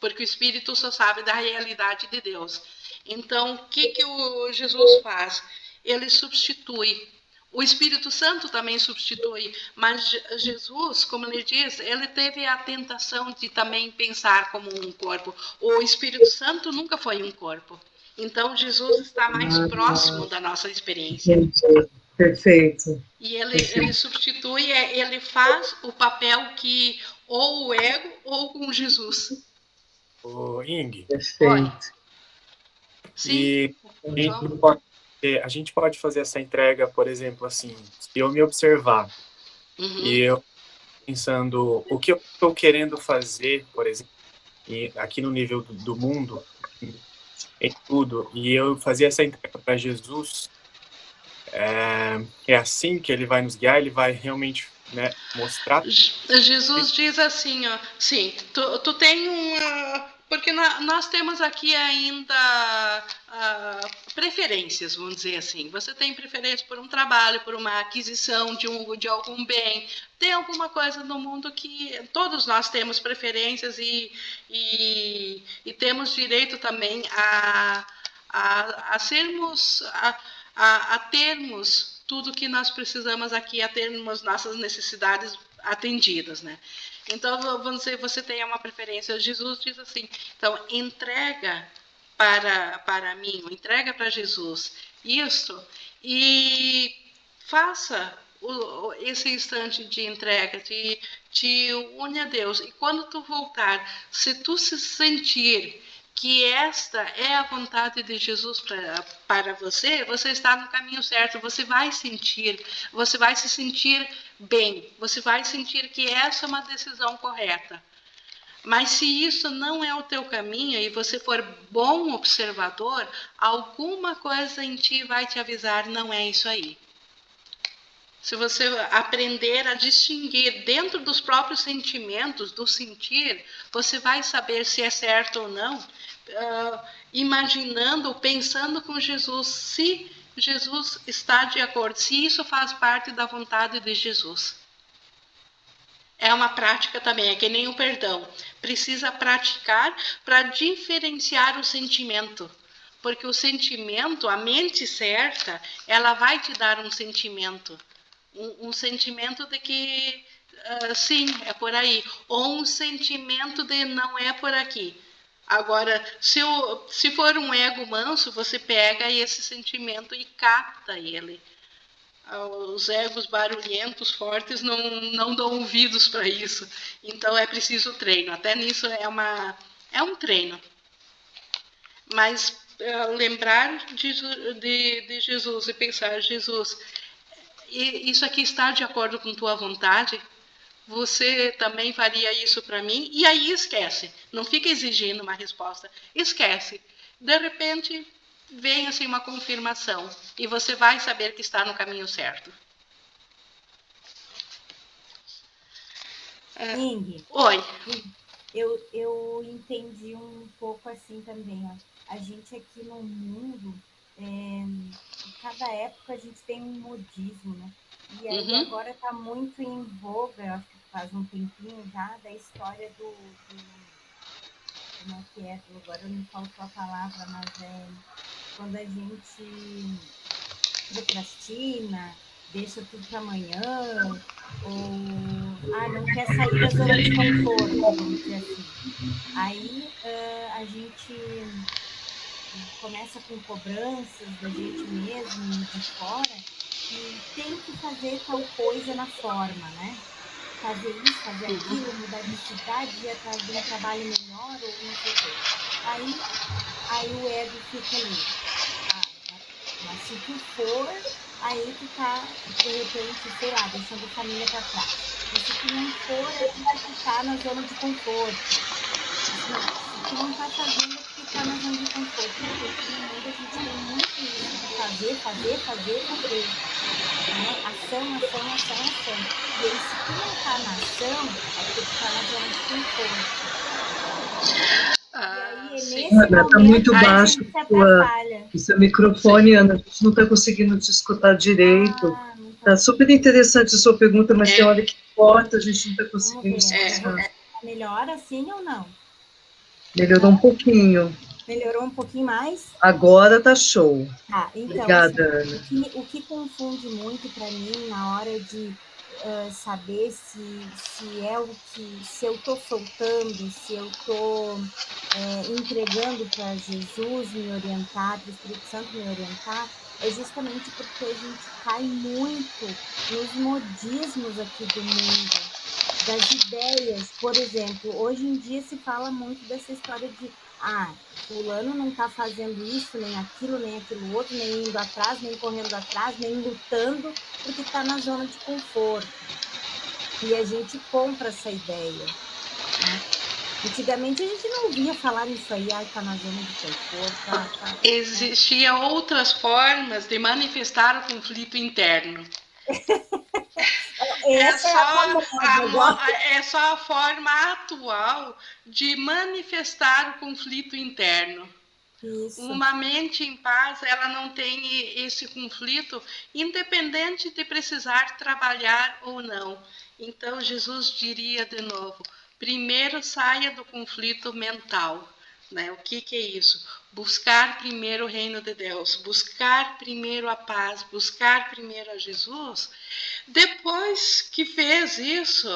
porque o espírito só sabe da realidade de Deus. Então, o que o Jesus faz? Ele substitui. O Espírito Santo também substitui, mas Jesus, como ele diz, ele teve a tentação de também pensar como um corpo. O Espírito Santo nunca foi um corpo. Então, Jesus está mais próximo da nossa experiência. Perfeito. E ele substitui, ele faz o papel que ou o ego ou com Jesus. Ô, Ing. Perfeito. Sim. E a gente pode fazer essa entrega, por exemplo, assim, se eu me observar e eu pensando o que eu estou querendo fazer, por exemplo, aqui no nível do mundo, em tudo, e eu fazer essa entrega para Jesus, é assim que ele vai nos guiar, ele vai realmente, né, mostrar. Jesus diz assim, ó, sim, tu tem porque nós temos aqui ainda preferências, vamos dizer assim. Você tem preferência por um trabalho, por uma aquisição de algum bem. Tem alguma coisa no mundo que todos nós temos preferências e temos direito também a sermos, a termos tudo que nós precisamos aqui, a termos nossas necessidades atendidas, né? Então, vamos dizer, você tem uma preferência. Jesus diz assim, então, entrega para mim, entrega para Jesus isso e faça esse instante de entrega, te une a Deus. E quando tu voltar, se tu se sentir que esta é a vontade de Jesus para você, você está no caminho certo, você vai se sentir bem, você vai sentir que essa é uma decisão correta. Mas se isso não é o teu caminho e você for bom observador, alguma coisa em ti vai te avisar, não é isso aí. Se você aprender a distinguir dentro dos próprios sentimentos, do sentir, você vai saber se é certo ou não, imaginando, pensando com Jesus, se Jesus está de acordo, se isso faz parte da vontade de Jesus. É uma prática também, é que nem o perdão. Precisa praticar para diferenciar o sentimento. Porque o sentimento, a mente certa, ela vai te dar um sentimento. Um sentimento de que, sim, é por aí. Ou um sentimento de não é por aqui. Agora, se for um ego manso, você pega esse sentimento e capta ele. Os egos barulhentos, fortes, não dão ouvidos para isso. Então, é preciso treino. Até nisso é um treino. Mas lembrar de Jesus e pensar, Jesus, isso aqui está de acordo com tua vontade? Você também faria isso para mim? E aí esquece. Não fica exigindo uma resposta. Esquece. De repente, vem assim uma confirmação. E você vai saber que está no caminho certo. Ing, oi. Eu entendi um pouco assim também. Ó. A gente aqui no mundo, em cada época a gente tem um modismo, né? E aí agora está muito em voga, acho que faz um tempinho já, da história do como é que é? Agora não faltou a palavra, mas é quando a gente procrastina, deixa tudo para amanhã, ou não quer sair da zona de conforto, vamos dizer assim. Aí a gente começa com cobranças da gente mesmo, de fora, e tem que fazer tal coisa na forma, né? Fazer isso, fazer aquilo, mudar de cidade, ir atrás de um trabalho melhor, ou não sei o quê. Aí o ego fica ali. Mas se tu for, aí tu tá, de repente, sei lá, deixando a família para trás. Mas se tu não for, é porque tu tá na zona de conforto. Se tu não tá fazendo, é porque tá na zona de conforto. Porque aqui no mundo a gente tem muito isso de fazer. Né? Ação. E aí, se tu não tá na ação, é porque tu tá na zona de conforto. E aí, Sim. nesse Ana, momento, tá muito a baixo gente se atrapalha. o seu microfone, Ana. A gente não está conseguindo te escutar direito. Não Tá super interessante a sua pergunta, mas tem hora que corta, a gente não está Vamos conseguindo ver. escutar. Melhor assim ou não? Melhorou um pouquinho. Melhorou um pouquinho mais? Agora tá show. Tá, então, Obrigada, assim, Ana. o que confunde muito para mim na hora de saber se eu estou soltando, se eu estou entregando para Jesus me orientar, para o Espírito Santo me orientar, é justamente porque a gente cai muito nos modismos aqui do mundo, das ideias. Por exemplo, hoje em dia se fala muito dessa história de fulano não está fazendo isso, nem aquilo outro, nem indo atrás, nem correndo atrás, nem lutando, porque está na zona de conforto. E a gente compra essa ideia, né? Antigamente a gente não ouvia falar nisso aí, está na zona de conforto. Existiam outras formas de manifestar o conflito interno. É só a forma atual de manifestar o conflito interno. Isso. Uma mente em paz, ela não tem esse conflito, independente de precisar trabalhar ou não. Então, Jesus diria de novo, primeiro saia do conflito mental. Né? O que é isso? Buscar primeiro o reino de Deus, buscar primeiro a paz, buscar primeiro a Jesus. Depois que fez isso,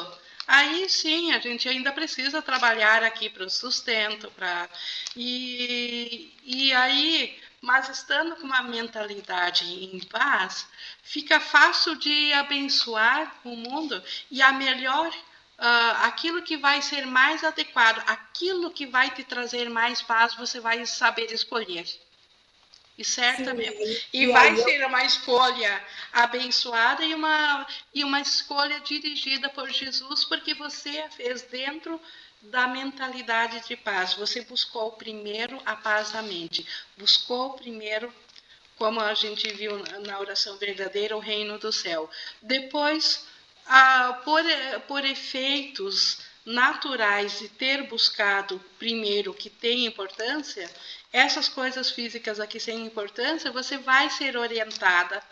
aí sim, a gente ainda precisa trabalhar aqui para o sustento, e aí, mas estando com uma mentalidade em paz, fica fácil de abençoar o mundo e a melhor, aquilo que vai ser mais adequado, aquilo que vai te trazer mais paz, você vai saber escolher. E certamente. Sim, e vai ser uma escolha abençoada e uma escolha dirigida por Jesus, porque você a fez dentro da mentalidade de paz. Você buscou primeiro a paz da mente. Buscou primeiro, como a gente viu na oração verdadeira, o reino do céu. Depois, por efeitos naturais de ter buscado primeiro o que tem importância, essas coisas físicas aqui sem importância, você vai ser orientada,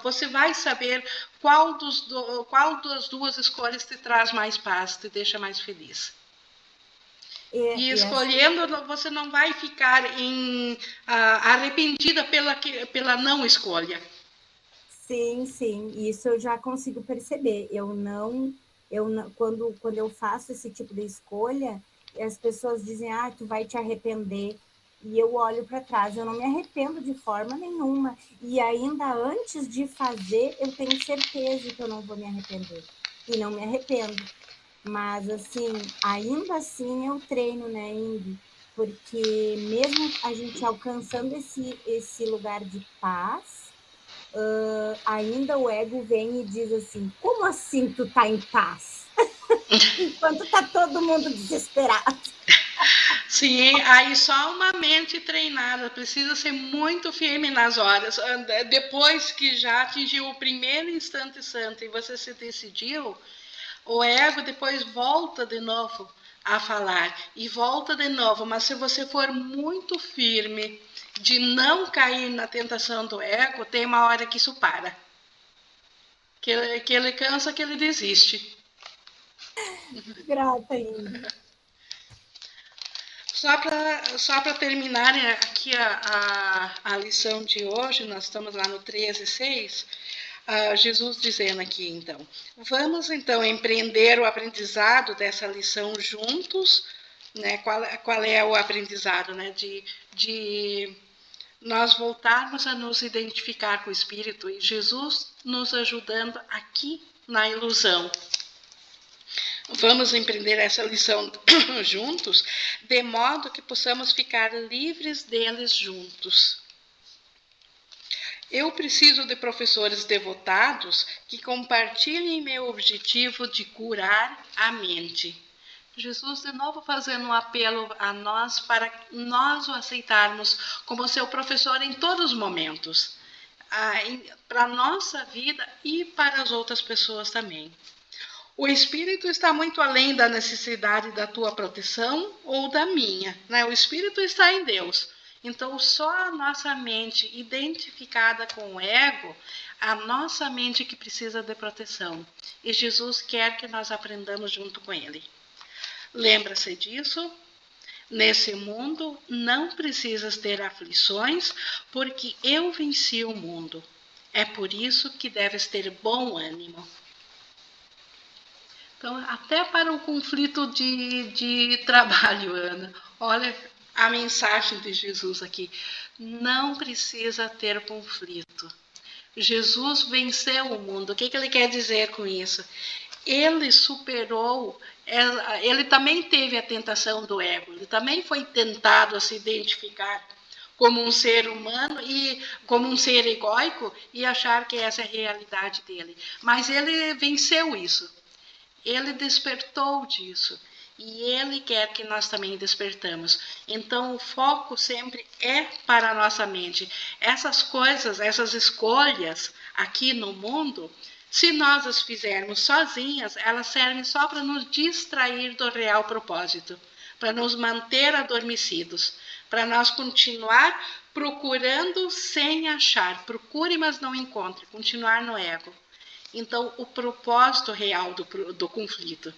você vai saber qual das duas escolhas te traz mais paz, te deixa mais feliz. E escolhendo, você não vai ficar arrependida pela não escolha. Sim, isso eu já consigo perceber. Quando eu faço esse tipo de escolha, as pessoas dizem, tu vai te arrepender. E eu olho para trás, eu não me arrependo de forma nenhuma. E ainda antes de fazer, eu tenho certeza que eu não vou me arrepender. E não me arrependo. Mas, assim, ainda assim eu treino, né, Ingrid? Porque mesmo a gente alcançando esse lugar de paz, ainda o ego vem e diz assim, como assim tu tá em paz? Enquanto tá todo mundo desesperado. Sim, aí só uma mente treinada precisa ser muito firme nas horas. Depois que já atingiu o primeiro instante santo e você se decidiu, o ego depois volta de novo a falar e volta de novo. Mas se você for muito firme de não cair na tentação do ego, tem uma hora que isso para. Que ele cansa, que ele desiste. Grata ainda. Só para terminar aqui a lição de hoje, nós estamos lá no 13:6, Jesus dizendo aqui, então, vamos então empreender o aprendizado dessa lição juntos, né? Qual é o aprendizado, né? De nós voltarmos a nos identificar com o Espírito e Jesus nos ajudando aqui na ilusão. Vamos empreender essa lição juntos, de modo que possamos ficar livres deles juntos. Eu preciso de professores devotados que compartilhem meu objetivo de curar a mente. Jesus, de novo, fazendo um apelo a nós para nós o aceitarmos como seu professor em todos os momentos, para a nossa vida e para as outras pessoas também. O Espírito está muito além da necessidade da tua proteção ou da minha, né? O Espírito está em Deus. Então, só a nossa mente identificada com o ego, a nossa mente que precisa de proteção. E Jesus quer que nós aprendamos junto com Ele. Lembra-se disso? Nesse mundo não precisas ter aflições, porque eu venci o mundo. É por isso que deves ter bom ânimo. Então, até para o conflito de trabalho, Ana, olha a mensagem de Jesus aqui. Não precisa ter conflito. Jesus venceu o mundo. O que ele quer dizer com isso? Ele superou, ele também teve a tentação do ego, ele também foi tentado a se identificar como um ser humano e como um ser egóico e achar que essa é a realidade dele. Mas ele venceu isso, ele despertou disso e ele quer que nós também despertamos. Então o foco sempre é para a nossa mente. Essas coisas, essas escolhas aqui no mundo, se nós as fizermos sozinhas, elas servem só para nos distrair do real propósito, para nos manter adormecidos, para nós continuar procurando sem achar. Procure, mas não encontre, continuar no ego. Então, o propósito real do conflito.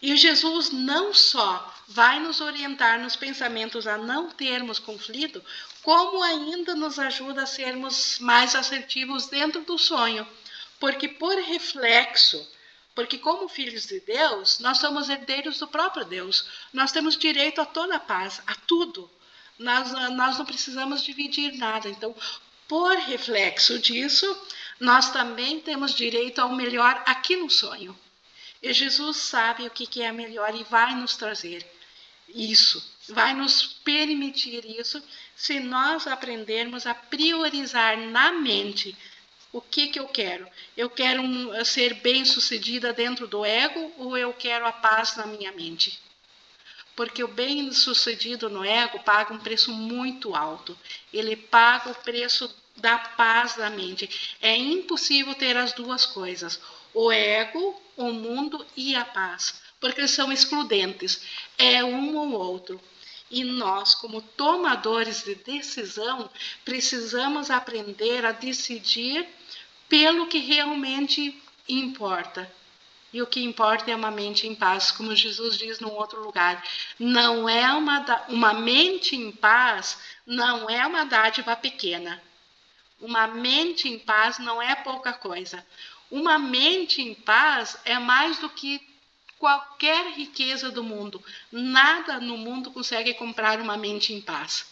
E Jesus não só vai nos orientar nos pensamentos a não termos conflito, como ainda nos ajuda a sermos mais assertivos dentro do sonho. Porque por reflexo, porque como filhos de Deus, nós somos herdeiros do próprio Deus. Nós temos direito a toda a paz, a tudo. Nós não precisamos dividir nada. Então, por reflexo disso, nós também temos direito ao melhor aqui no sonho. E Jesus sabe o que é melhor e vai nos trazer isso, vai nos permitir isso, se nós aprendermos a priorizar na mente. O que eu quero? Eu quero ser bem-sucedida dentro do ego ou eu quero a paz na minha mente? Porque o bem-sucedido no ego paga um preço muito alto. Ele paga o preço da paz da mente. É impossível ter as duas coisas. O ego, o mundo e a paz. Porque eles são excludentes. É um ou outro. E nós, como tomadores de decisão, precisamos aprender a decidir pelo que realmente importa. E o que importa é uma mente em paz, como Jesus diz num outro lugar. Não é uma mente em paz, não é uma dádiva pequena. Uma mente em paz não é pouca coisa. Uma mente em paz é mais do que qualquer riqueza do mundo. Nada no mundo consegue comprar uma mente em paz.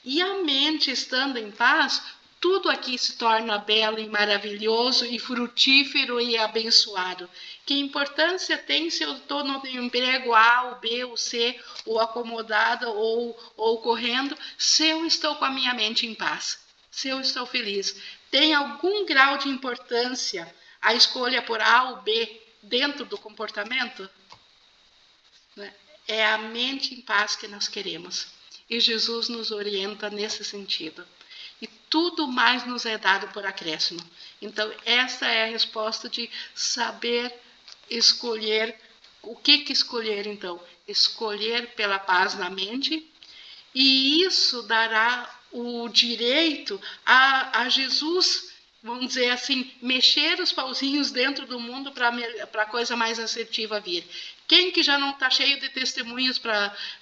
E a mente estando em paz, tudo aqui se torna belo e maravilhoso e frutífero e abençoado. Que importância tem se eu estou no emprego A, ou B, ou C, ou acomodada, ou correndo, se eu estou com a minha mente em paz, se eu estou feliz? Tem algum grau de importância a escolha por A ou B dentro do comportamento? É a mente em paz que nós queremos. E Jesus nos orienta nesse sentido. E tudo mais nos é dado por acréscimo. Então, essa é a resposta de saber escolher. O que escolher, então? Escolher pela paz na mente. E isso dará o direito a Jesus, vamos dizer assim, mexer os pauzinhos dentro do mundo para a coisa mais assertiva vir. Quem que já não está cheio de testemunhos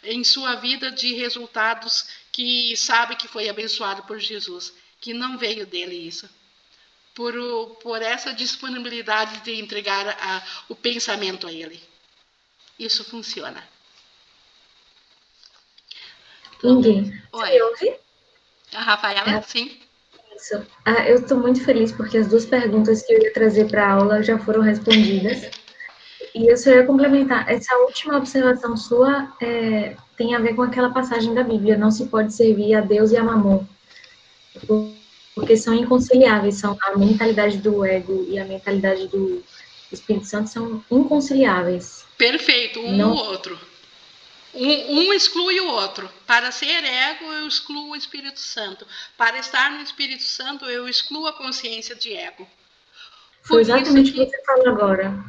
em sua vida de resultados que sabe que foi abençoado por Jesus, que não veio dele isso? Por essa disponibilidade de entregar o pensamento a ele. Isso funciona. Ninguém. Oi. Você me ouve? A Rafaela, sim. Isso. Eu estou muito feliz porque as duas perguntas que eu ia trazer para a aula já foram respondidas. E eu só ia complementar. Essa última observação sua tem a ver com aquela passagem da Bíblia. Não se pode servir a Deus e a Mamon. porque são inconciliáveis, são a mentalidade do ego e a mentalidade do Espírito Santo são inconciliáveis. Perfeito, um Não. ou outro. Um exclui o outro. Para ser ego, eu excluo o Espírito Santo. Para estar no Espírito Santo, eu excluo a consciência de ego. Foi exatamente o que você falou agora.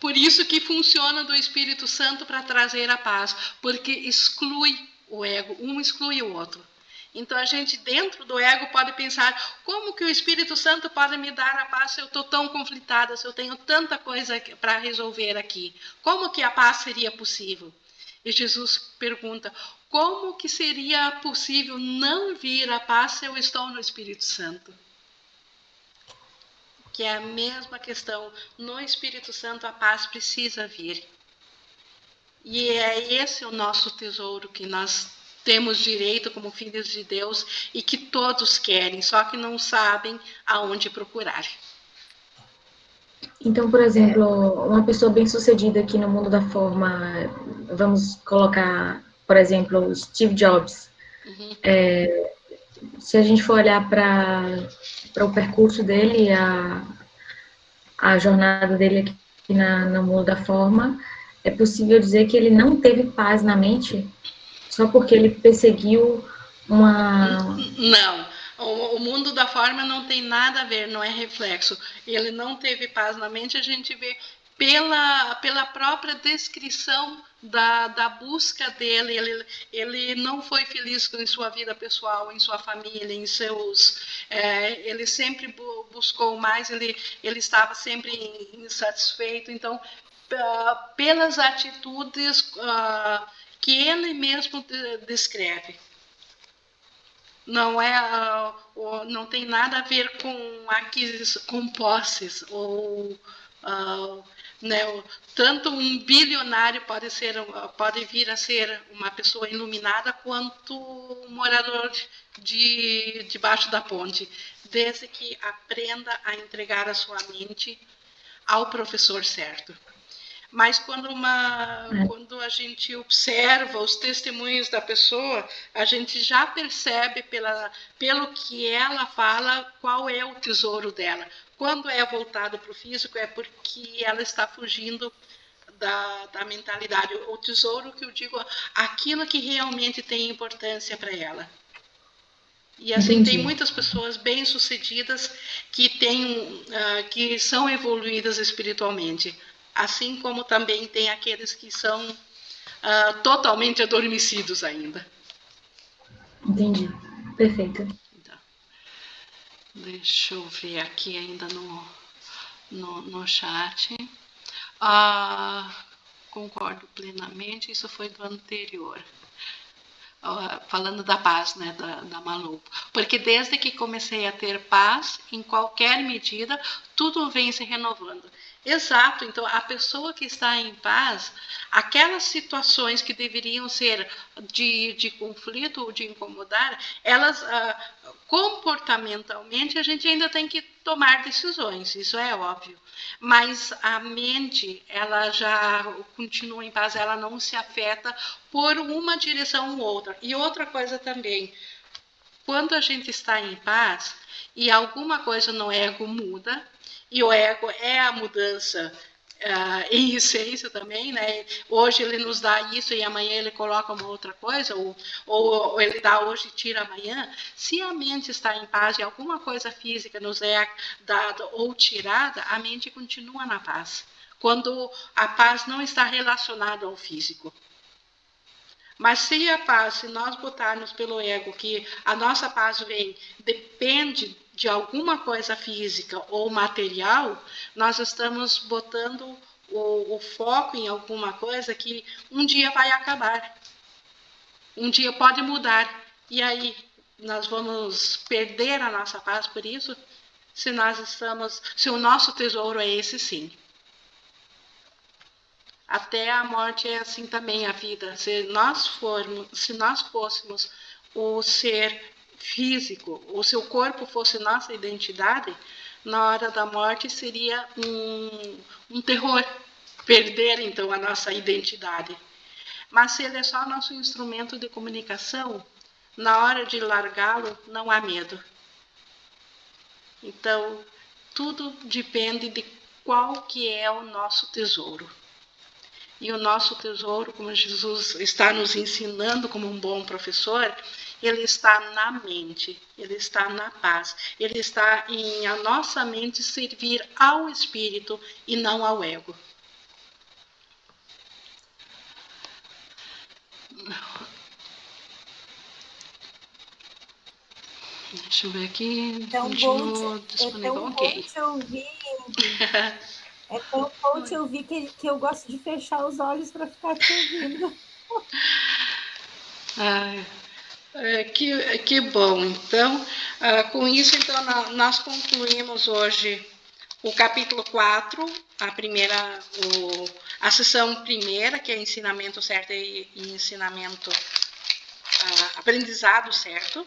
Por isso que funciona do Espírito Santo para trazer a paz, porque exclui o ego, um exclui o outro. Então a gente dentro do ego pode pensar, como que o Espírito Santo pode me dar a paz se eu estou tão conflitada, se eu tenho tanta coisa para resolver aqui? Como que a paz seria possível? E Jesus pergunta, como que seria possível não vir a paz se eu estou no Espírito Santo? Que é a mesma questão, no Espírito Santo a paz precisa vir. E é esse o nosso tesouro que nós temos direito como filhos de Deus e que todos querem, só que não sabem aonde procurar. Então, por exemplo, uma pessoa bem-sucedida aqui no mundo da forma, vamos colocar, por exemplo, o Steve Jobs. Se a gente for olhar para o percurso dele, a jornada dele aqui no mundo da forma, é possível dizer que ele não teve paz na mente só porque ele perseguiu uma... Não, o mundo da forma não tem nada a ver, não é reflexo. Ele não teve paz na mente, a gente vê pela própria descrição da busca dele. Ele não foi feliz em sua vida pessoal, em sua família, em seus... ele sempre buscou mais, ele estava sempre insatisfeito. Então, pelas atitudes que ele mesmo descreve. Não tem nada a ver com posses ou né, tanto um bilionário pode vir a ser uma pessoa iluminada quanto um morador debaixo da ponte, desde que aprenda a entregar a sua mente ao professor certo. Mas quando a gente observa os testemunhos da pessoa, a gente já percebe pelo que ela fala qual é o tesouro dela. Quando é voltado para o físico, é porque ela está fugindo da mentalidade. O tesouro que eu digo, aquilo que realmente tem importância para ela. E assim, Entendi. tem muitas pessoas bem-sucedidas que são evoluídas espiritualmente. Assim como também tem aqueles que são totalmente adormecidos ainda. Entendi. Perfeito. Então, deixa eu ver aqui ainda no chat. Concordo plenamente, isso foi do anterior. Falando da paz, né, da Malu. Porque desde que comecei a ter paz, em qualquer medida, tudo vem se renovando. Exato, então a pessoa que está em paz, aquelas situações que deveriam ser de conflito ou de incomodar, elas comportamentalmente a gente ainda tem que tomar decisões, isso é óbvio. Mas a mente, ela já continua em paz, ela não se afeta por uma direção ou outra. E outra coisa também, quando a gente está em paz e alguma coisa no ego muda, e o ego é a mudança em essência também, né? Hoje ele nos dá isso e amanhã ele coloca uma outra coisa, ou ele dá hoje e tira amanhã. Se a mente está em paz e alguma coisa física nos é dada ou tirada, a mente continua na paz. Quando a paz não está relacionada ao físico. Mas se a paz, se nós botarmos pelo ego que a nossa paz depende de alguma coisa física ou material, nós estamos botando o foco em alguma coisa que um dia vai acabar. Um dia pode mudar. E aí nós vamos perder a nossa paz por isso, se o nosso tesouro é esse sim. Até a morte é assim também a vida. Se nós fôssemos o ser físico, o seu corpo fosse nossa identidade, na hora da morte seria um terror perder então a nossa identidade. Mas se ele é só nosso instrumento de comunicação, na hora de largá-lo não há medo. Então, tudo depende de qual que é o nosso tesouro. E o nosso tesouro, como Jesus está nos ensinando como um bom professor, ele está na mente, ele está na paz, ele está em a nossa mente servir ao Espírito e não ao ego. Deixa eu ver aqui. Continua disponível. Ok. Te ouvir. É tão bom te ouvir que eu gosto de fechar os olhos para ficar te ouvindo. Que bom. Então, com isso, então, nós concluímos hoje o capítulo 4, a sessão primeira, que é ensinamento certo e ensinamento, aprendizado certo.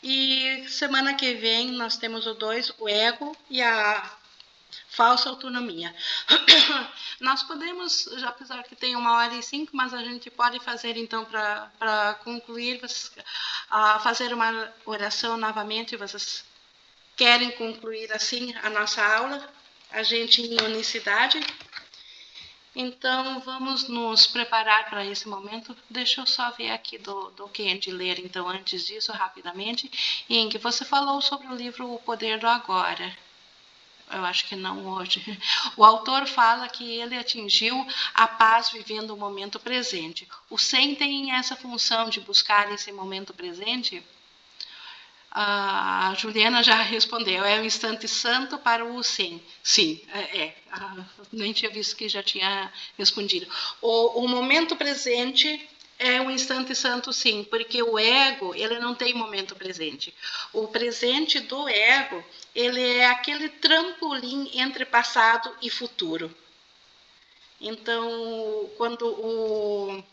E semana que vem nós temos o 2, o ego e a falsa autonomia. Nós podemos, apesar que tem 1h05, mas a gente pode fazer então para concluir, fazer uma oração novamente. Vocês querem concluir assim a nossa aula? A gente em unicidade? Então, vamos nos preparar para esse momento. Deixa eu só ver aqui do Kendi ler, então, antes disso, rapidamente. Em que você falou sobre o livro O Poder do Agora. Eu acho que não hoje. O autor fala que ele atingiu a paz vivendo o momento presente. O Zen tem essa função de buscar esse momento presente? A Juliana já respondeu, é um instante santo para o Zen. Sim, nem tinha visto que já tinha respondido. O momento presente é um instante santo, sim, porque o ego, ele não tem momento presente. O presente do ego, ele é aquele trampolim entre passado e futuro. Então, quando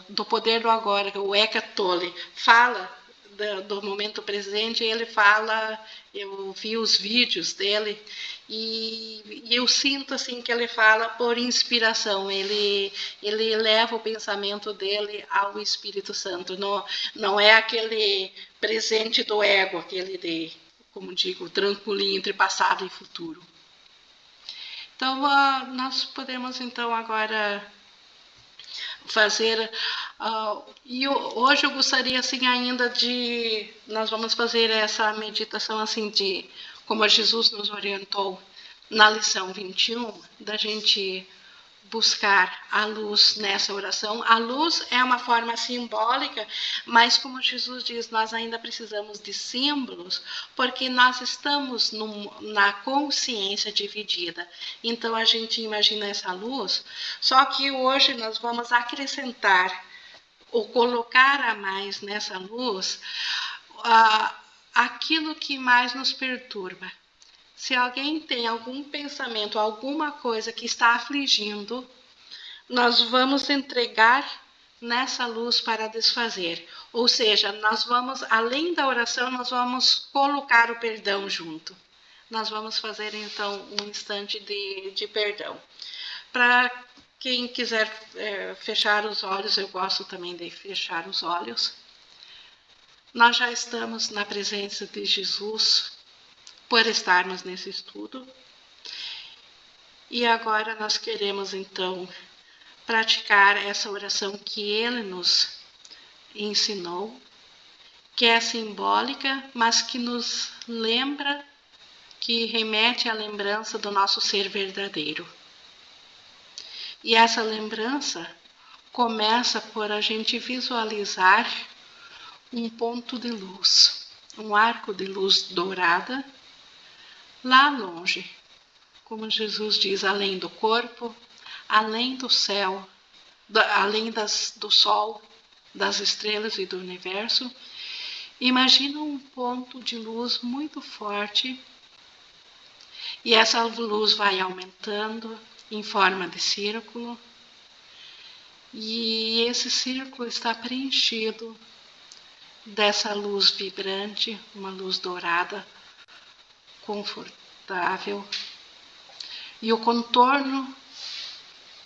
do Poder do Agora, o Eckhart Tolle fala do momento presente, ele fala, eu vi os vídeos dele e eu sinto assim que ele fala por inspiração, ele leva o pensamento dele ao Espírito Santo, não é aquele presente do ego, aquele de, como digo, trampolim entre passado e futuro. Então, nós podemos então agora fazer, e hoje eu gostaria assim ainda nós vamos fazer essa meditação assim de, como Jesus nos orientou na lição 21, da gente buscar a luz nessa oração. A luz é uma forma simbólica, mas como Jesus diz, nós ainda precisamos de símbolos, porque nós estamos na consciência dividida. Então a gente imagina essa luz, só que hoje nós vamos acrescentar ou colocar a mais nessa luz aquilo que mais nos perturba. Se alguém tem algum pensamento, alguma coisa que está afligindo, nós vamos entregar nessa luz para desfazer. Ou seja, nós vamos, além da oração, nós vamos colocar o perdão junto. Nós vamos fazer, então, um instante de perdão. Para quem quiser fechar os olhos, eu gosto também de fechar os olhos. Nós já estamos na presença de Jesus, por estarmos nesse estudo. E agora nós queremos, então, praticar essa oração que ele nos ensinou, que é simbólica, mas que nos lembra, que remete à lembrança do nosso ser verdadeiro. E essa lembrança começa por a gente visualizar um ponto de luz, um arco de luz dourada, lá longe, como Jesus diz, além do corpo, além do céu, além do sol, das estrelas e do universo. Imagina um ponto de luz muito forte e essa luz vai aumentando em forma de círculo e esse círculo está preenchido dessa luz vibrante, uma luz dourada, confortável, e o contorno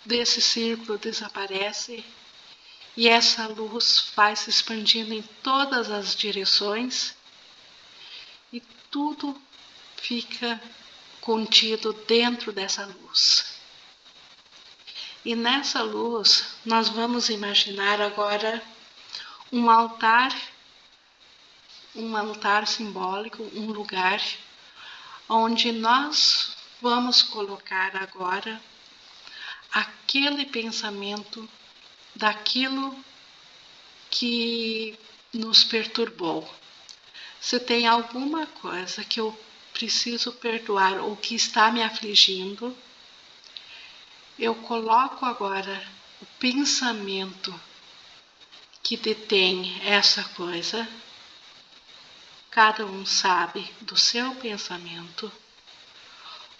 desse círculo desaparece e essa luz vai se expandindo em todas as direções e tudo fica contido dentro dessa luz. E nessa luz, nós vamos imaginar agora um altar simbólico, um lugar onde nós vamos colocar agora aquele pensamento daquilo que nos perturbou. Se tem alguma coisa que eu preciso perdoar ou que está me afligindo, eu coloco agora o pensamento que detém essa coisa. Cada um sabe do seu pensamento.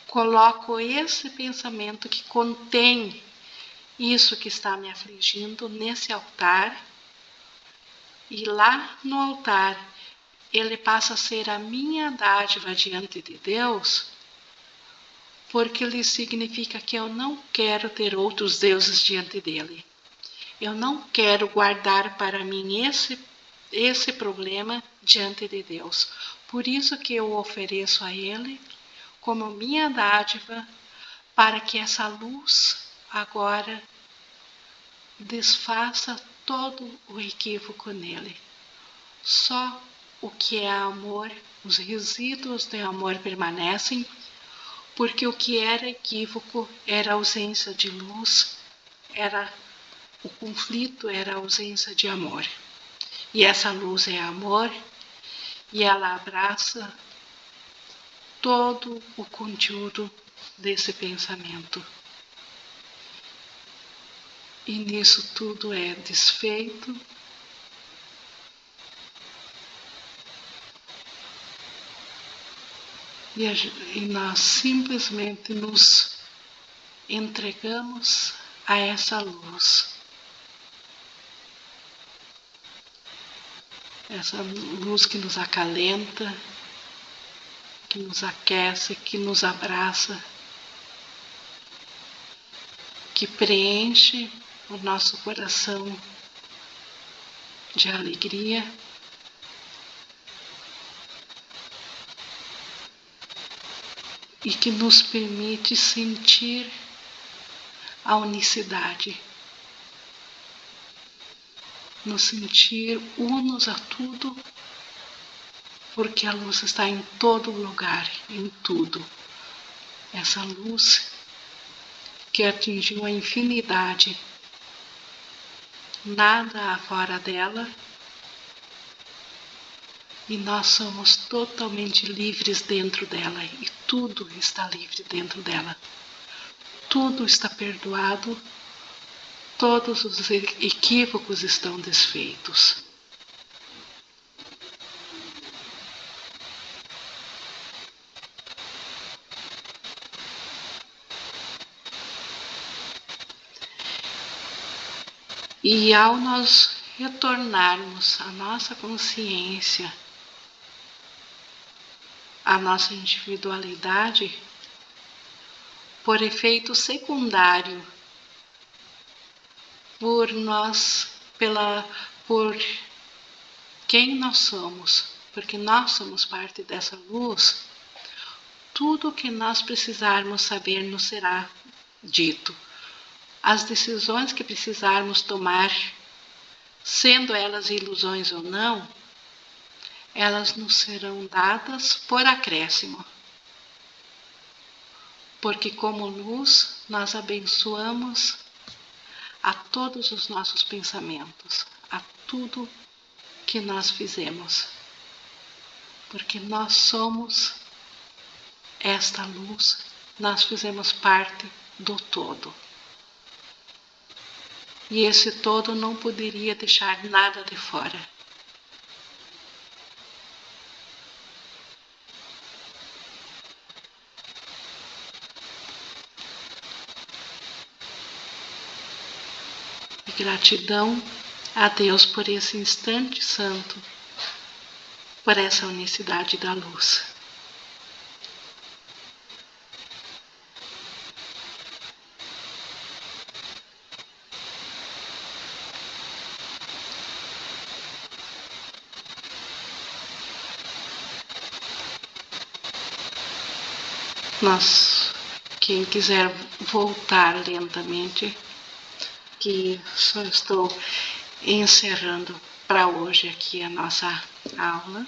Coloco esse pensamento que contém isso que está me afligindo nesse altar. E lá no altar, ele passa a ser a minha dádiva diante de Deus, porque ele significa que eu não quero ter outros deuses diante dele. Eu não quero guardar para mim esse problema diante de Deus. Por isso que eu ofereço a ele como minha dádiva, para que essa luz agora desfaça todo o equívoco nele. Só o que é amor, os resíduos de amor permanecem, porque o que era equívoco era a ausência de luz, o conflito era a ausência de amor. E essa luz é amor, e ela abraça todo o conteúdo desse pensamento. E nisso tudo é desfeito. E nós simplesmente nos entregamos a essa luz. Essa luz que nos acalenta, que nos aquece, que nos abraça, que preenche o nosso coração de alegria. E que nos permite sentir a unicidade, nos sentir unos a tudo, porque a luz está em todo lugar, em tudo. Essa luz que atingiu a infinidade, nada há fora dela, e nós somos totalmente livres dentro dela, e tudo está livre dentro dela. Tudo está perdoado, todos os equívocos estão desfeitos. E ao nós retornarmos a nossa consciência, a nossa individualidade, por efeito secundário, por quem nós somos, porque nós somos parte dessa luz, tudo o que nós precisarmos saber nos será dito. As decisões que precisarmos tomar, sendo elas ilusões ou não, elas nos serão dadas por acréscimo. Porque como luz, nós abençoamos a todos os nossos pensamentos, a tudo que nós fizemos. Porque nós somos esta luz, nós fizemos parte do todo. E esse todo não poderia deixar nada de fora. E gratidão a Deus por esse instante santo, por essa unicidade da luz. quem quiser voltar lentamente, que só estou encerrando para hoje aqui a nossa aula.